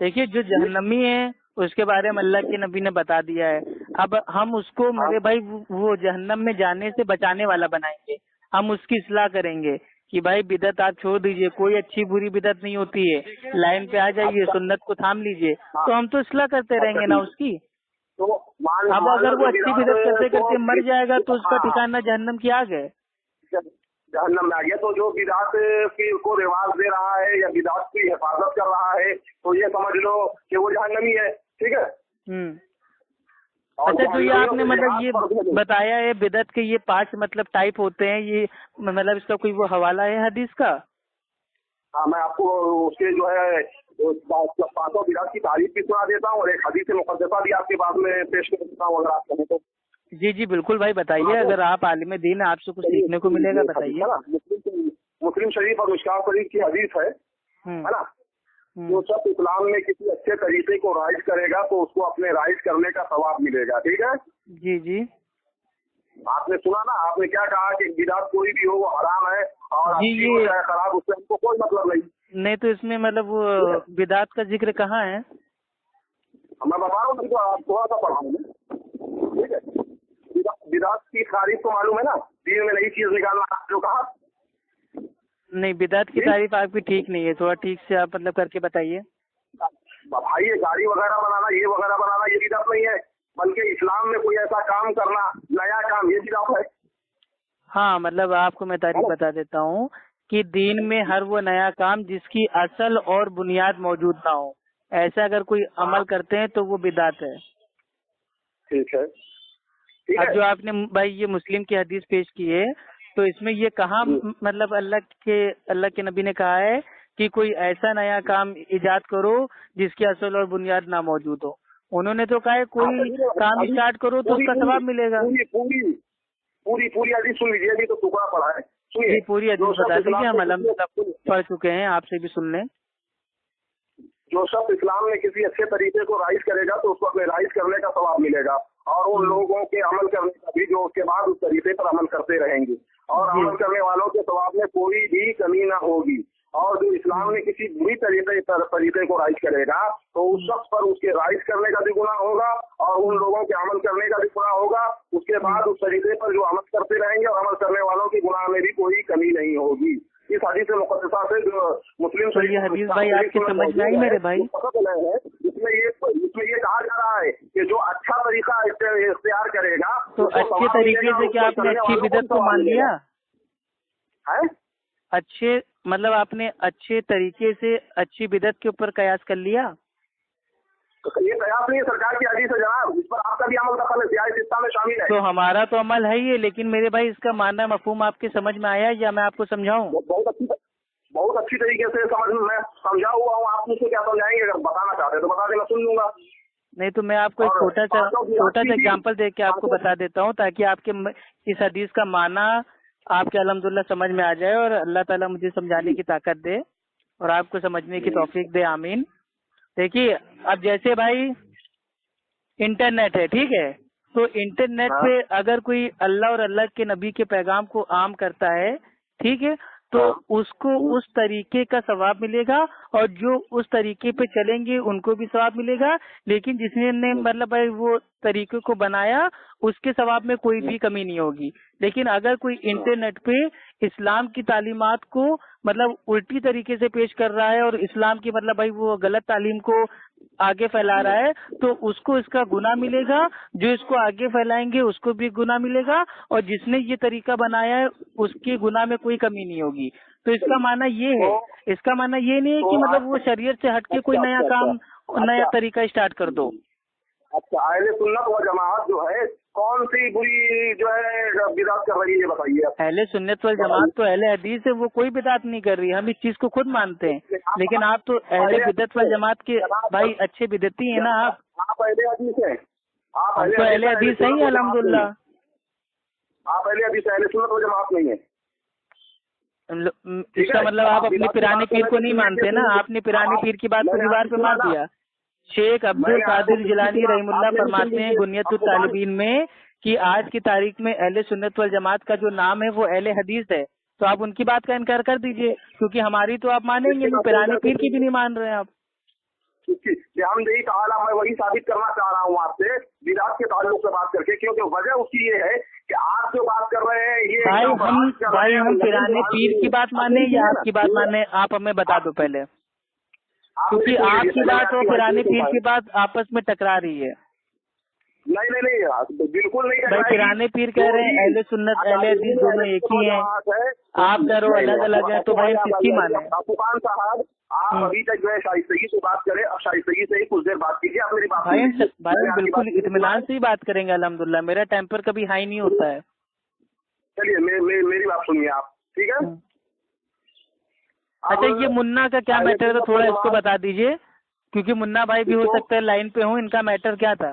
Speaker 1: देखिए, जो जहन्नमी है उसके बारे में अल्लाह के नबी ने बता दिया है। अब हम उसको मेरे भाई वो जहन्नम में जाने से बचाने वाला बनाएंगे, हम उसकी इस्लाह करेंगे कि भाई बिदअत आप छोड़ दीजिए, कोई अच्छी बुरी बिदअत नहीं होती है, लाइन पे आ जाइए, सुन्नत को थाम लीजिए, तो हम तो इस्लाह करते रहेंगे ना उसकी।
Speaker 4: तो
Speaker 1: अब अगर वो अच्छी बिदअत करते करते मर जाएगा तो उसका ठिकाना जहन्नम की आग है,
Speaker 4: जहन्नम में आ गया। तो जो बिदअत की को रिवाज दे रहा है या बिदअत की हिफाजत कर रहा है, तो ये समझ लो कि वो जहन्नमी है। ठीक है।
Speaker 1: अच्छा, तो ये आपने मतलब ये बताया है बिदअत के ये 5 मतलब टाइप होते हैं, ये मतलब इसका कोई वो हवाला है हदीस का?
Speaker 4: हाँ, मैं आपको उसके जो है 5 बिदअत की तारीफ भी सुना देता हूँ और एक हदीस मुक़द्दसा भी आपके पास में पेश कर देता हूँ, अगर आप कहें तो।
Speaker 1: जी बिल्कुल भाई, बताइए, अगर आप आलिम दीन है, आपसे कुछ सीखने को मिलेगा, बताइए।
Speaker 4: मुस्लिम शरीफ और मिशकात शरीफ की हदीस है ना? जो सब इस्लाम में किसी अच्छे तरीके को राइज करेगा तो उसको अपने राइज करने का सवाब मिलेगा। ठीक है
Speaker 1: जी।
Speaker 4: आपने सुना ना, आपने क्या कहा कि बिदअत कोई भी हो वो हराम है और
Speaker 1: ये
Speaker 4: खराब, उससे हमको कोई मतलब नहीं।
Speaker 1: तो इसमें मतलब वो बिदअत का जिक्र कहाँ है?
Speaker 4: मैं बता रहा हूँ, आप थोड़ा सा पढ़ाऊंगा। ठीक है, बिदअत की तारीफ तो मालूम है ना, दीन में नई चीज निकालना, जो कहा
Speaker 1: नहीं, बिदात की तारीफ आपकी ठीक नहीं है, थोड़ा ठीक से आप मतलब करके बताइए।
Speaker 4: भाई ये गाड़ी वगैरह बनाना, ये वगैरह बनाना, ये बिदात नहीं है, बल्कि इस्लाम में कोई ऐसा काम करना, नया काम, ये बिदात है।
Speaker 1: हाँ, मतलब आपको मैं तारीफ बता देता हूँ कि दीन में हर वो नया काम जिसकी असल और बुनियाद मौजूद ना हो, ऐसा अगर कोई अमल करते हैं तो वो बिदात है।
Speaker 4: ठीक है, ठीक
Speaker 1: अब
Speaker 4: है।
Speaker 1: जो आपने भाई ये मुस्लिम की हदीस पेश की है, तो इसमें ये कहाँ मतलब अल्लाह के नबी ने कहा है कि कोई ऐसा नया काम इजाद करो जिसकी असल और बुनियाद ना मौजूद हो। उन्होंने तो कहा है कोई काम स्टार्ट करो तो उसका सवाब मिलेगा।
Speaker 4: पूरी हदीस सुन लीजिए, अभी तो टुकड़ा पड़ा है, सुनिए।
Speaker 1: पूरी हदीस बता दीजिए, हम अलहम्दुलिल्लाह पढ़ चुके हैं, आपसे भी सुन लें।
Speaker 4: जो शख्स इस्लाम में किसी अच्छे तरीके को राइज करेगा तो उसको अपने राइज करने का सवाब मिलेगा, और उन लोगों के अमल करने का भी जो उसके बाद उस तरीके पर अमल करते रहेंगे, और अमल करने वालों के सवाब में कोई भी कमी ना होगी। और जो इस्लाम में किसी बुरी तरीके को राइज करेगा तो उस शख्स पर उसके राइज करने का भी गुनाह होगा, और उन लोगों के अमल करने का भी गुनाह होगा। उसके बाद उस तरीके पर जो अमल करते रहेंगे और अमल करने वालों की गुनाह में भी कोई कमी नहीं होगी। इस हदीस मुक़द्दसा से जो मुस्लिम
Speaker 1: तो ये हदीस भाई आपकी समझ में आई मेरे भाई?
Speaker 4: इसमें ये कहा जा रहा है कि जो अच्छा तरीका इख्तियार करेगा
Speaker 1: तो अच्छे तरीके से क्या आपने अच्छी बिदअत को मान लिया
Speaker 4: है?
Speaker 1: अच्छे मतलब आपने अच्छे तरीके से अच्छी बिदअत के ऊपर कयास कर लिया?
Speaker 4: ये कयास नहीं है, सरकार की हदीस है जनाब, इस पर आपका भी अमल दखल है, सियासी सिस्टम में शामिल है।
Speaker 1: तो हमारा तो अमल है ही, लेकिन मेरे भाई इसका मानना मफहूम आपके समझ में आया या मैं आपको समझाऊं?
Speaker 4: बहुत अच्छी तरीके से मैं समझा हुआ हूँ। आप मुझसे क्या समझाएंगे? अगर बताना चाहते तो बता दें, मैं सुन लूंगा।
Speaker 1: नहीं तो मैं आपको एक छोटा सा एग्जाम्पल दे के आपको बता देता हूँ, ताकि आपके इस हदीस का माना आपके अल्हम्दुलिल्लाह समझ में आ जाए, और अल्लाह ताला मुझे समझाने की ताकत दे और आपको समझने की तौफीक दे, आमीन। देखिए, अब जैसे भाई इंटरनेट है, ठीक है, तो इंटरनेट पे अगर कोई अल्लाह और अल्लाह के नबी के पैगाम को आम करता है, ठीक है, तो उसको उस तरीके का सवाब मिलेगा, और जो उस तरीके पे चलेंगे उनको भी सवाब मिलेगा, लेकिन जिसने मतलब भाई वो तरीके को बनाया उसके सवाब में कोई भी कमी नहीं होगी। लेकिन अगर कोई इंटरनेट पे इस्लाम की तालीमात को मतलब उल्टी तरीके से पेश कर रहा है और इस्लाम की मतलब भाई वो गलत तालीम को आगे फैला रहा है, तो उसको इसका गुनाह मिलेगा, जो इसको आगे फैलाएंगे उसको भी गुनाह मिलेगा, और जिसने ये तरीका बनाया है उसके गुनाह में कोई कमी नहीं होगी। तो इसका माना ये है, इसका माना ये नहीं है कि मतलब वो शरीयत से हटके कोई नया काम नया तरीका स्टार्ट कर दो।
Speaker 4: अच्छा, अहले सुन्नत व जमात जो है कौन सी बुरी जो है बिदात कर रही है, बताइए।
Speaker 1: अहले सुन्नत वल जमात तो अहले हदीस है, वो कोई बिदात नहीं कर रही है, हम इस चीज को खुद मानते हैं। लेकिन आप तो अहले बिदत वल जमात के भाई अच्छे बिदती है ना।
Speaker 4: आप अहले हदीस हैं?
Speaker 1: हम तो अहले हदीस है ही अल्हम्दुलिल्लाह।
Speaker 4: आप अहले हदीस, अहले सुन्नत व जमात नहीं है?
Speaker 1: इसका मतलब आप अपने पिराने पीर को नहीं मानते ना। आपने पिराने पीर की बात को दीवार पे मार दिया। शेख अब्दुल कादिर जिलानी रहमुल्लाह फरमाते हैं बुनियतुत तालिबीन में कि आज की तारीख में अहले सुन्नत वल जमात का जो नाम है वो अहले हदीस है। तो आप उनकी बात का इनकार कर दीजिए, क्योंकि हमारी तो आप मानेंगे नहीं, पिराने पीर की भी नहीं मान रहे हैं आप।
Speaker 4: हमदही ताला मैं वही साबित करना चाह रहा हूँ आपसे बिदात के ताल्लुक से बात करके, क्योंकि वजह उसकी ये है कि आप जो बात कर रहे हैं ये
Speaker 1: भाई हम पिराने पीर की बात माने या आपकी बात माने, आप हमें बता दो पहले, क्योंकि आपकी बात और पिराने पीर की बात आपस में टकरा रही है।
Speaker 4: नहीं, बिल्कुल नहीं।
Speaker 1: भाई पिराने पीर कह रहे हैं अहले सुन्नत अहले हदीस दोनों एक ही हैं, आप कह रहे हो अलग अलग है, तो भाई किसकी माने?
Speaker 4: फुकान साहब, आप अभी तक जो है शाइस्तगी से बात करें, अब शाइस्तगी से ही कुछ देर बात कीजिए। आप मेरी बात
Speaker 1: भाई बिल्कुल इत्मीनान से ही बात करेंगे अल्हम्दुलिल्लाह, मेरा टेम्पर कभी हाई नहीं होता है।
Speaker 4: चलिए मेरी बात सुनिए आप, ठीक है?
Speaker 1: अच्छा, ये मुन्ना का क्या मैटर है, तो थोड़ा इसको बता दीजिए, क्योंकि मुन्ना भाई भी हो सकता है लाइन पे हो। इनका मैटर क्या था?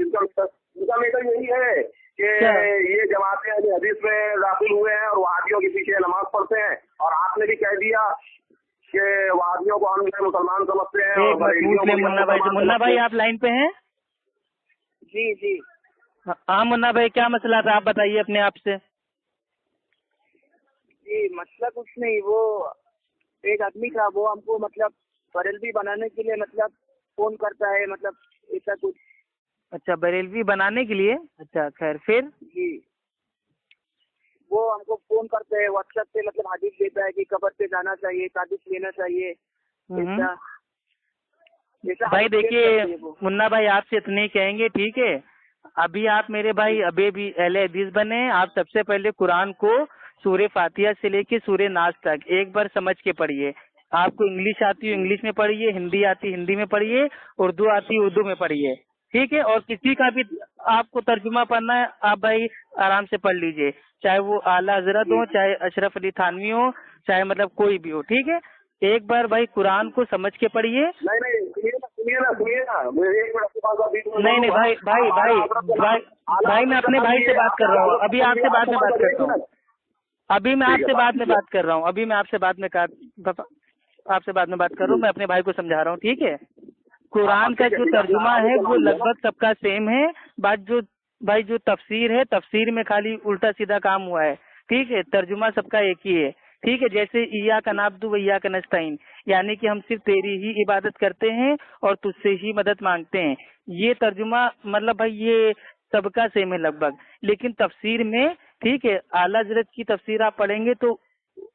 Speaker 4: इनका मैटर यही है कि ये जमातें अहले हदीस में दाखिल हुए हैं और वहाबियों के पीछे नमाज पढ़ते हैं, और आपने भी कह दिया कि वहाबियों को हम मुसलमान समझते हैं।
Speaker 1: मुन्ना भाई आप लाइन पे हैं?
Speaker 2: जी जी
Speaker 1: हाँ मुन्ना भाई, क्या मसला था, आप बताइए अपने आप से।
Speaker 2: जी मसला कुछ नहीं, वो एक आदमी था, वो हमको मतलब बरेलवी बनाने के लिए मतलब फोन करता है, मतलब ऐसा कुछ।
Speaker 1: अच्छा, बरेलवी बनाने के लिए? अच्छा खैर, फिर?
Speaker 2: जी
Speaker 5: वो हमको फोन करते हैं व्हाट्सएप पे, मतलब हदीस देता है कि कब्र पे जाना चाहिए, ताबीज लेना चाहिए।
Speaker 1: भाई देखिए मुन्ना भाई, आपसे इतने ही कहेंगे, ठीक है। अभी आप मेरे भाई अभी भी अहले हदीस बने, आप सबसे पहले कुरान को सूरे फातिहा से लेके सूरे नास तक एक बार समझ के पढ़िए। आपको इंग्लिश आती है इंग्लिश में पढ़िए, हिंदी आती है हिंदी में पढ़िए, उर्दू आती है उर्दू में पढ़िए, ठीक है। और किसी का भी आपको तर्जुमा पढ़ना है, आप भाई आराम से पढ़ लीजिए, चाहे वो आला हजरत हो, चाहे अशरफ अली थानवी हो, चाहे मतलब कोई भी हो, ठीक है। एक बार भाई कुरान को समझ के पढ़िए।
Speaker 4: नहीं सुनिए ना
Speaker 1: नहीं भाई मैं अपने भाई से बात कर रहा हूँ, अभी आपसे बाद में बात करता हूँ। अभी मैं आपसे बाद में बात कर रहा हूँ, मैं अपने भाई को समझा रहा हूँ, ठीक है। कुरान का जो तर्जुमा है वो लगभग सबका सेम है, बात जो भाई जो तफसीर है, तफसीर में खाली उल्टा सीधा काम हुआ है, ठीक है। तर्जुमा सबका एक ही है, ठीक है। जैसे इय्याका नअब्दु व इय्याका नस्तईन, यानी कि हम सिर्फ तेरी ही इबादत करते हैं और तुझसे ही मदद मांगते हैं, ये तर्जुमा मतलब भाई ये सबका सेम है लगभग। लेकिन तफसीर में, ठीक है, आला हजरत की तफसीर आप पढ़ेंगे तो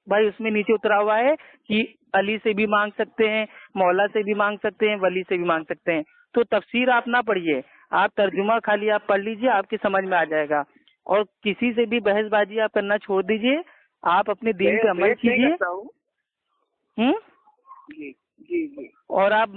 Speaker 1: भाई उसमें नीचे उतरा हुआ है कि अली से भी मांग सकते हैं, मौला से भी मांग सकते हैं, वली से भी मांग सकते हैं। तो तफसीर आप ना पढ़िए, आप तर्जुमा खाली आप पढ़ लीजिए, आपकी समझ में आ जाएगा। और किसी से भी बहसबाजी आप करना छोड़ दीजिए, आप अपने दीन पे अमल कीजिए।
Speaker 5: जी।
Speaker 1: और आप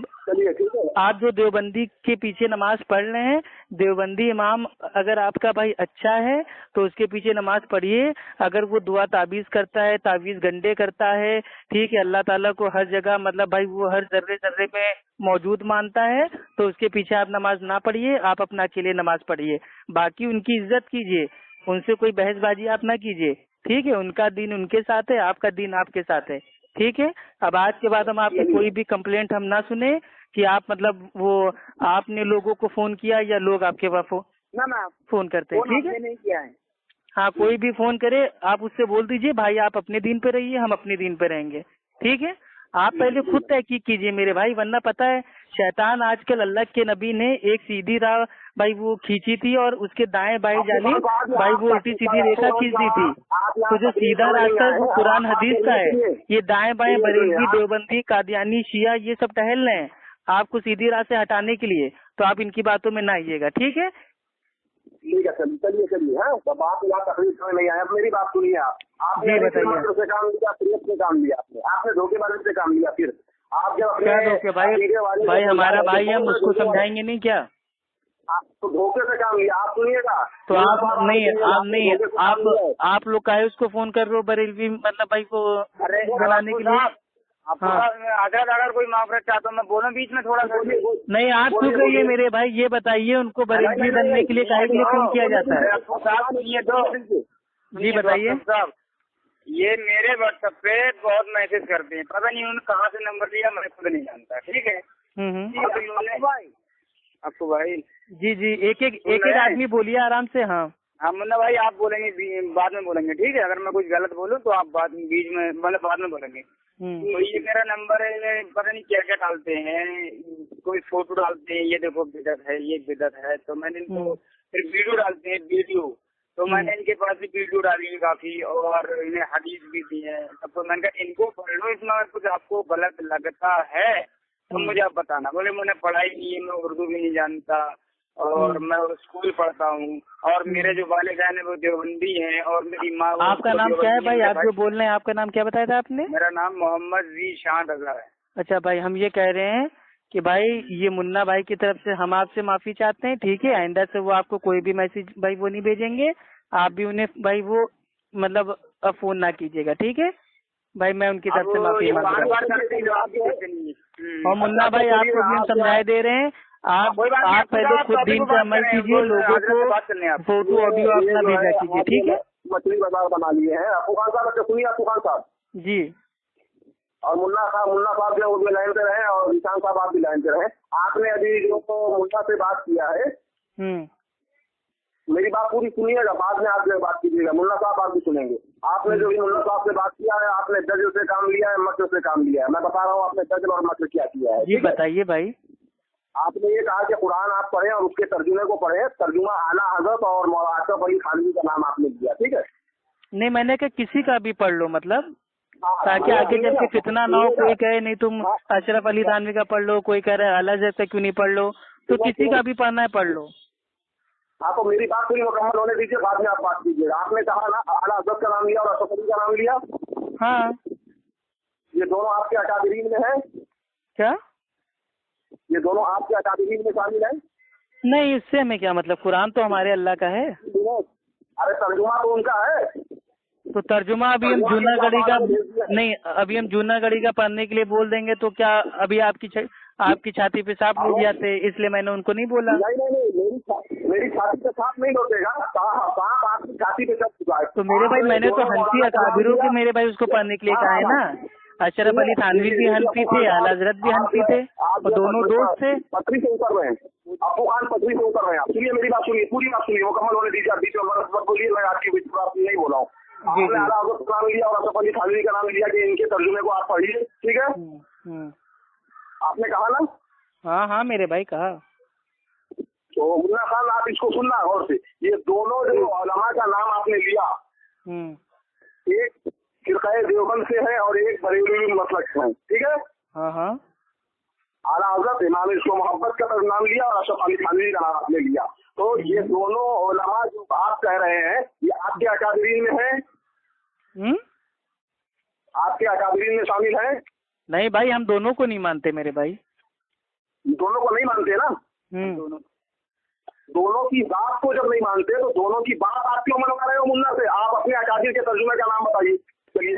Speaker 1: जो देवबंदी के पीछे नमाज पढ़ रहे हैं, देवबंदी इमाम अगर आपका भाई अच्छा है तो उसके पीछे नमाज पढ़िए। अगर वो दुआ ताबीज करता है, ताबीज गंडे करता है, ठीक है, अल्लाह ताला को हर जगह मतलब भाई वो हर जर्रे जर्रे में मौजूद मानता है, तो उसके पीछे आप नमाज ना पढ़िए, आप अपना अकेले नमाज पढ़िए। बाकी उनकी इज्जत कीजिए, उनसे कोई बहसबाजी आप ना कीजिए, ठीक है। उनका दीन उनके साथ है, आपका दीन आपके साथ है, ठीक है। अब आज के बाद हम आपकी कोई भी कंप्लेंट हम ना सुने कि आप मतलब वो आपने लोगों को फोन किया या लोग आपके पास फोन करते हैं, ठीक है।
Speaker 5: नहीं किया है।
Speaker 1: हाँ, कोई भी फोन करे आप उससे बोल दीजिए भाई आप अपने दिन पे रहिए, हम अपने दिन पे रहेंगे, ठीक है। आप पहले खुद तहकीक कीजिए मेरे भाई, वरना पता है शैतान आजकल अल्लाह के नबी ने एक सीधी राह भाई वो खींची थी और उसके दाएं बाएं जानिब भाई वो उल्टी सीधी रेखा खींच दी थी। तो जो सीधा रास्ता है वो कुरान हदीस का है, ये दाएं बाएं बरेलवी, देवबंदी, कादियानी, शिया ये सब टहल रहे हैं आपको सीधी राह से हटाने के लिए, तो आप इनकी बातों में ना आइएगा, ठीक है।
Speaker 4: चलिए हाँ, अब आप यहाँ तकलीफ नहीं आया। मेरी बात सुनिए, आपने से काम लिया, फ्रीयत से काम लिया, आपने धोखेबाजी से काम लिया। फिर आप जब
Speaker 1: क्या धोखे भाई हमारा भाई है, उसको समझाएंगे नहीं क्या?
Speaker 4: तो धोखे से काम लिया, आप सुनिएगा।
Speaker 1: तो आप लोग काहे उसको फोन कर रहे हो बरेलवी मतलब भाई को बनाने के लिए?
Speaker 2: अगर कोई माफरत चाहता हूँ मैं बोलूं बीच में थोड़ा
Speaker 1: नहीं, आप चुप रहिए मेरे भाई, ये बताइए उनको बरेलवी बनने के लिए काहे के लिए फोन किया जाता है?
Speaker 2: ये तो
Speaker 1: जी बताइए
Speaker 2: साहब, ये मेरे व्हाट्सएप पे बहुत मैसेज करते हैं, पता नहीं उन्होंने कहाँ से नंबर लिया, मैं खुद नहीं जानता, ठीक है। आपको भाई
Speaker 1: जी एक आदमी बोलिए आराम से। हाँ
Speaker 2: मुन्ना भाई, आप बोलेंगे बाद में बोलेंगे, ठीक है। अगर मैं कुछ गलत बोलूँ तो आप बीच में मतलब बाद में बोलेंगे। तो ये मेरा नंबर है, पता नहीं क्या क्या डालते हैं, कोई फोटो डालते हैं, ये देखो बिदत है, ये बिदत है, तो मैंने इनको फिर वीडियो डालते हैं वीडियो, तो मैंने इनके पास भी वीडियो डाली है काफी, और इन्हें हदीस भी दी है। तो मैंने कहा इनको पढ़ लो, इसमें अगर कुछ आपको गलत लगता है तो मुझे आप बताना। बोले मैंने पढ़ाई नहीं है, मैं उर्दू भी नहीं जानता, और मैं स्कूल पढ़ता हूँ, और मेरे जो वालिदैन है वो देवबंदी हैं, और मेरी माँ।
Speaker 1: आपका नाम क्या है भाई? आप जो बोल रहे हैं आपका नाम क्या बताया था आपने?
Speaker 2: मेरा नाम मोहम्मद ज़ीशान रज़ा है।
Speaker 1: अच्छा भाई, हम ये कह रहे हैं कि भाई ये मुन्ना भाई की तरफ से हम आपसे माफी चाहते हैं, ठीक है। आइंदा से वो आपको कोई भी मैसेज भाई वो नहीं भेजेंगे, आप भी उन्हें भाई वो मतलब फोन ना कीजिएगा, ठीक है भाई। मैं उनकी तरफ से माफी मांग रहा हूँ। और मुन्ना भाई आपको भी हम समझाए दे रहे हैं, आप पहले खुद दीन पे अमल कीजिए, लोगों को फोटो ऑडियो अपना भेजा कीजिए, ठीक है।
Speaker 4: मछली बाजार बना लिए हैं तूफान साहब, सुनिए तूफान साहब
Speaker 1: जी।
Speaker 4: और मुन्ना साहब जो वो भी लाइन पे रहे, और निशान साहब आप भी लाइन पे रहे। आपने अभी जो मुन्ना से बात किया है, मेरी बात पूरी सुनिएगा, बाद में आप बात कीजिएगा। मुन्ना साहब आप भी सुनेंगे। आपने जो मुन्ना साहब से बात किया है, आपने दर्ज से काम लिया है, मत से काम लिया है। मैं बता रहा हूँ आपने दर्ज और मत क्या किया है।
Speaker 1: जी बताइए भाई।
Speaker 4: आपने ये कहा कि कुरान आप पढ़े और उसके तर्जुमे को पढ़े, तर्जुमा आला हजरत और आशरफ अली थानवी का नाम आपने दिया, ठीक है।
Speaker 1: नहीं, मैंने कहा किसी का भी पढ़ लो, मतलब ताकि आगे जब के फितना ना हो, कोई कहे नहीं तुम अशरफ अली थानवी का पढ़ लो, कोई कह रहा है आला हज़रत का क्यों नहीं पढ़ लो, तो किसी का भी पढ़ना है पढ़ लो।
Speaker 4: हाँ, तो मेरी बात पूरी मुकम्मल होने दीजिए, बाद में आप बात कीजिएगा। आपने कहा ना आला हज़रत का नाम लिया और अशरफ अली का नाम लिया।
Speaker 1: हाँ,
Speaker 4: ये दोनों आपके अकादरीन में है?
Speaker 1: क्या
Speaker 4: ये दोनों आपके अकादरीन में शामिल है?
Speaker 1: नहीं, इससे हमें क्या मतलब, कुरान तो हमारे अल्लाह का है।
Speaker 4: अरे तर्जुमा तो उनका है।
Speaker 1: तो तर्जुमा अभी हम जूनागढ़ी का नहीं, अभी हम जूनागढ़ी का पढ़ने के लिए बोल देंगे तो क्या अभी आपकी छाती पे सांप लूट जाते, इसलिए मैंने उनको नहीं बोला।
Speaker 4: नहीं, मेरी छाती पे सांप नहीं लौटेगा, सांप आपकी छाती पे चढ़ चुका है।
Speaker 1: तो मेरे भाई, मैंने तो हनफी अकाबिरों के मेरे भाई उसको पढ़ने के लिए कहा है ना। अशरफ अली थानवी भी हनफी थे, आला हज़रत भी हनफी थे, और दोनों दोस्त थे।
Speaker 4: पटरी से उतर रहे हैं, अबू खान पटरी से उतर रहे हैं। सुनिए मेरी बात, सुनिए, पूरी बात सुनिए, मुकम्मल होने दीजिए। आप बीच में मत बोलिए, मैं आपकी बीच में नहीं बोला हूँ। आपने आला हज़रत का नाम लिया और अशरफ अली थानवी का नाम लिया कि इनके तर्जुमे को आप पढ़िए, ठीक है? आपने कहा ना?
Speaker 1: हाँ हाँ मेरे भाई कहा।
Speaker 4: तो मुन्ना खान, आप इसको सुनना गौर से। ये दोनों जो उलमा का नाम आपने लिया, एक फिरक़े देवबंद से है और एक बरेलवी मसलक से है, ठीक है?
Speaker 1: हाँ हाँ।
Speaker 4: आला हज़रत इमाम इसको मोहब्बत का नाम लिया और अशरफ अली थानवी का नाम आपने लिया। तो ये दोनों उलमा जो आप कह रहे हैं, ये आपके अकादरीन में है? आपके अकादरीन में शामिल है?
Speaker 1: नहीं भाई, हम दोनों को नहीं मानते मेरे भाई।
Speaker 4: दोनों को नहीं मानते ना? दोनों की बात को जब नहीं मानते तो दोनों की बात आप क्यों मनवा रहे हो मुन्ना से? आप अपने अकादर के तर्जुमे का नाम बताइए। चलिए,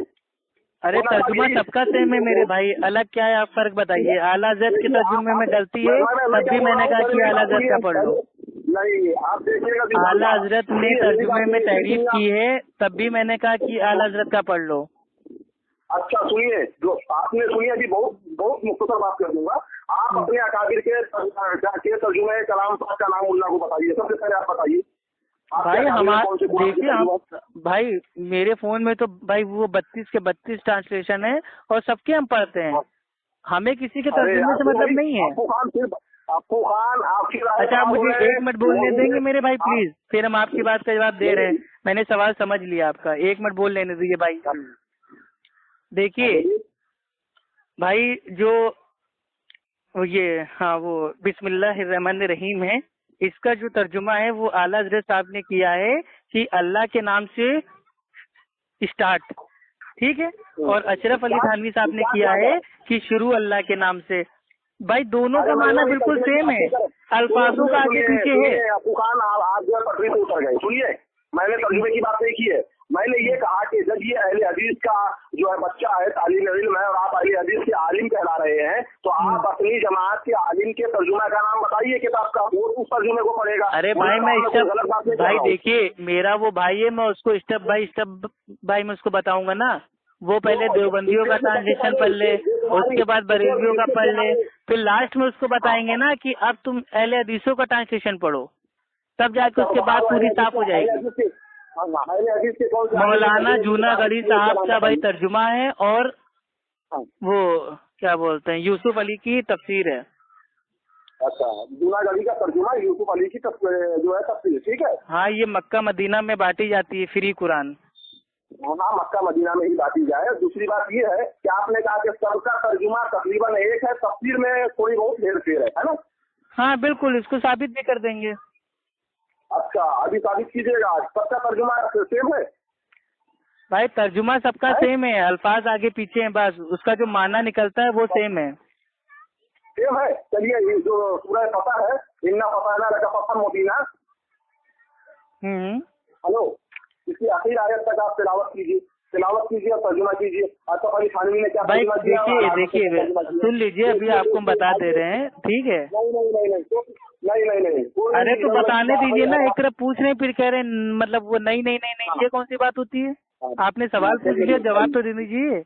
Speaker 1: अरे तर्जुमा सबका सेम है मेरे भाई, अलग क्या है, आप फर्क बताइए। आला हज़रत के तर्जुमे में गलती है, तब भी मैंने कहा कि आला हज़रत का पढ़ लो।
Speaker 4: नहीं, आप देखिएगा,
Speaker 1: आला हज़रत ने तर्जुमे में तारीफ की है, तब भी मैंने कहा कि आला हज़रत का पढ़ लो।
Speaker 4: अच्छा सुनिए, जो आपने सुनी अभी बहुत मुख्तसर बात कर दूंगा। आप अपने अकाबिर के तर्जुमे कलाम पाक का नाम मुन्ना को बताइए। सबसे पहले आप बताइए
Speaker 1: भाई। हमारे देखिए, हम भाई मेरे फोन में तो भाई वो 32 के 32 ट्रांसलेशन है और सबके हम पढ़ते हैं, हमें किसी के तर्जुमे से मतलब नहीं है।
Speaker 4: आपको खान आपकी
Speaker 1: अच्छा, आप मुझे 1 मिनट बोलने देंगे मेरे भाई प्लीज? फिर हम आपकी बात का जवाब दे रहे हैं। मैंने सवाल समझ लिया आपका, 1 मिनट बोल लेने दीजिए भाई। देखिए भाई, जो ये हाँ वो बिस्मिल्लाहिर्रहमानिर्रहीम है, इसका जो तर्जुमा है वो आला हज़रत साहब ने किया है कि अल्लाह के नाम से स्टार्ट, ठीक है? और अशरफ अली थानवी साहब ने किया है कि शुरू अल्लाह के नाम से। भाई दोनों का माना बिल्कुल सेम है, अल्फाजों का आगे पीछे है।
Speaker 4: आप जो पटरी से उतर गए। सुनिए, मैंने तर्जुमे की बात नहीं की है। मैंने ये कहा कि जब ये अहले हदीस का जो है बच्चा है, तालीम इल्म है, और आप अहले हदीस के आलिम कहला रहे हैं, तो आप अपनी जमात के आलिम के तर्जुमा का नाम बताइए किताब का, वो उस तर्जुमे को पढ़ेगा।
Speaker 1: अरे भाई, मैं स्टेप भाई, देखिए मेरा वो भाई है, मैं उसको स्टेप बाय स्टेप भाई मैं उसको बताऊंगा ना। वो पहले देवबंदियों का ट्रांसलेशन पढ़ ले, उसके बाद बरेलवियों का पढ़ ले, फिर लास्ट में उसको बताएंगे ना कि अब तुम अहले हदीसों का ट्रांसलेशन पढ़ो, तब जाके उसके बाद पूरी साफ हो जाएगी। मौलाना जूनागढ़ी साहब का भाई तर्जुमा है, और वो क्या बोलते हैं, यूसुफ अली की तफसीर है।
Speaker 4: अच्छा, जूनागढ़ी का तर्जुमा, यूसुफ अली की जो है तफसीर, ठीक है?
Speaker 1: हाँ, ये मक्का मदीना में बांटी जाती है फ्री कुरान।
Speaker 4: हाँ, मक्का मदीना में ही बांटी जाए। दूसरी बात ये है कि आपने कहा कि सबका तर्जुमा तकरीबन एक है, तफसीर में थोड़ी बहुत हेर फेर है ना?
Speaker 1: हाँ बिल्कुल, इसको साबित भी कर देंगे।
Speaker 4: अच्छा, अभी साबित कीजिएगा। सबका तर्जुमा सेम है
Speaker 1: भाई? तर्जुमा सबका सेम है, अल्फाज आगे पीछे हैं, बस उसका जो माना निकलता है वो सेम है।
Speaker 4: सेम है। चलिए, ये जो सूरह फतह है, इन्ना फतहना लका फतहन मुबीना, हेलो, इसकी आखिरी आयत तक आप तिलावत कीजिए और तर्जुमा कीजिए। अशरफ अली थानवी ने क्या
Speaker 1: भाई? देखिए सुन लीजिए, अभी आपको हम बता दे रहे हैं, ठीक है?
Speaker 4: नहीं।
Speaker 1: अरे तो बताने दीजिए ना, एक तरफ पूछ रहे फिर कह रहे मतलब वो नहीं, ये कौन सी बात होती है? आपने सवाल पूछ लिया, जवाब तो दे दीजिए।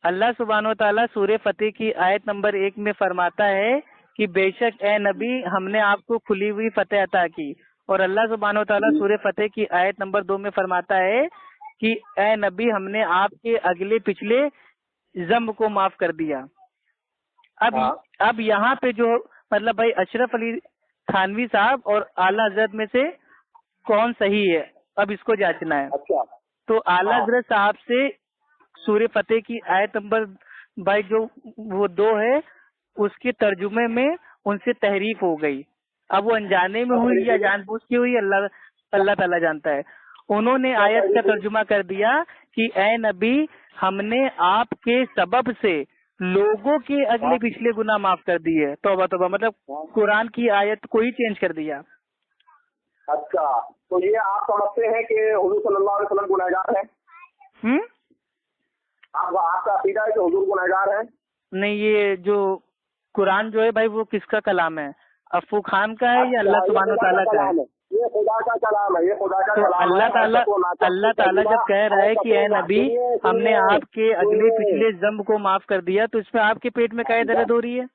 Speaker 1: अल्लाह सुब्हानो व तआला सूरह फतेह की आयत नंबर 1 में फरमाता है कि बेशक ए नबी, हमने आपको खुली हुई फतेह अता की। और अल्लाह सुब्हानो व तआला सूरह फतेह की आयत नंबर 2 में फरमाता है कि ए नबी, हमने आपके अगले पिछले ज़म्ब को माफ कर दिया। अब यहाँ पे जो मतलब भाई, अशरफ अली थानवी साहब और आला हज़रत में से कौन सही है? अब इसको जांचना है।
Speaker 4: अच्छा।
Speaker 1: तो आला हजरत साहब से सूर्य फतेह की आयत नंबर भाई जो वो 2 है उसके तर्जुमे में उनसे तहरीफ हो गई। अब वो अनजाने में हुई या जानबूझ के हुई, अल्लाह ताला जानता है। उन्होंने आयत का तर्जुमा कर दिया कि ए नबी, हमने आपके सबब से लोगों के अगले पिछले गुनाह माफ कर दिए। तौबा तौबा, मतलब कुरान की आयत को ही चेंज कर दिया।
Speaker 4: अच्छा, तो ये आप समझते हैं कि हुजूर सल्लल्लाहु अलैहि वसल्लम गुनहगार हैं? आपका अकीदा है कि हुजूर गुनहगार हैं?
Speaker 1: नहीं, ये जो कुरान जो है भाई वो किसका कलाम है? अफू खान का है या अल्लाह सुब्हानो ताला का है?
Speaker 4: ये खुदा का कलाम है, ये खुदा का
Speaker 1: तो
Speaker 4: कलाम है।
Speaker 1: अल्लाह ताला जब कह रहा है कि ए नबी, हमने आपके अगले पिछले ज़ंब को माफ कर दिया, तो इसमें आपके पेट में क्या दर्द हो रही है?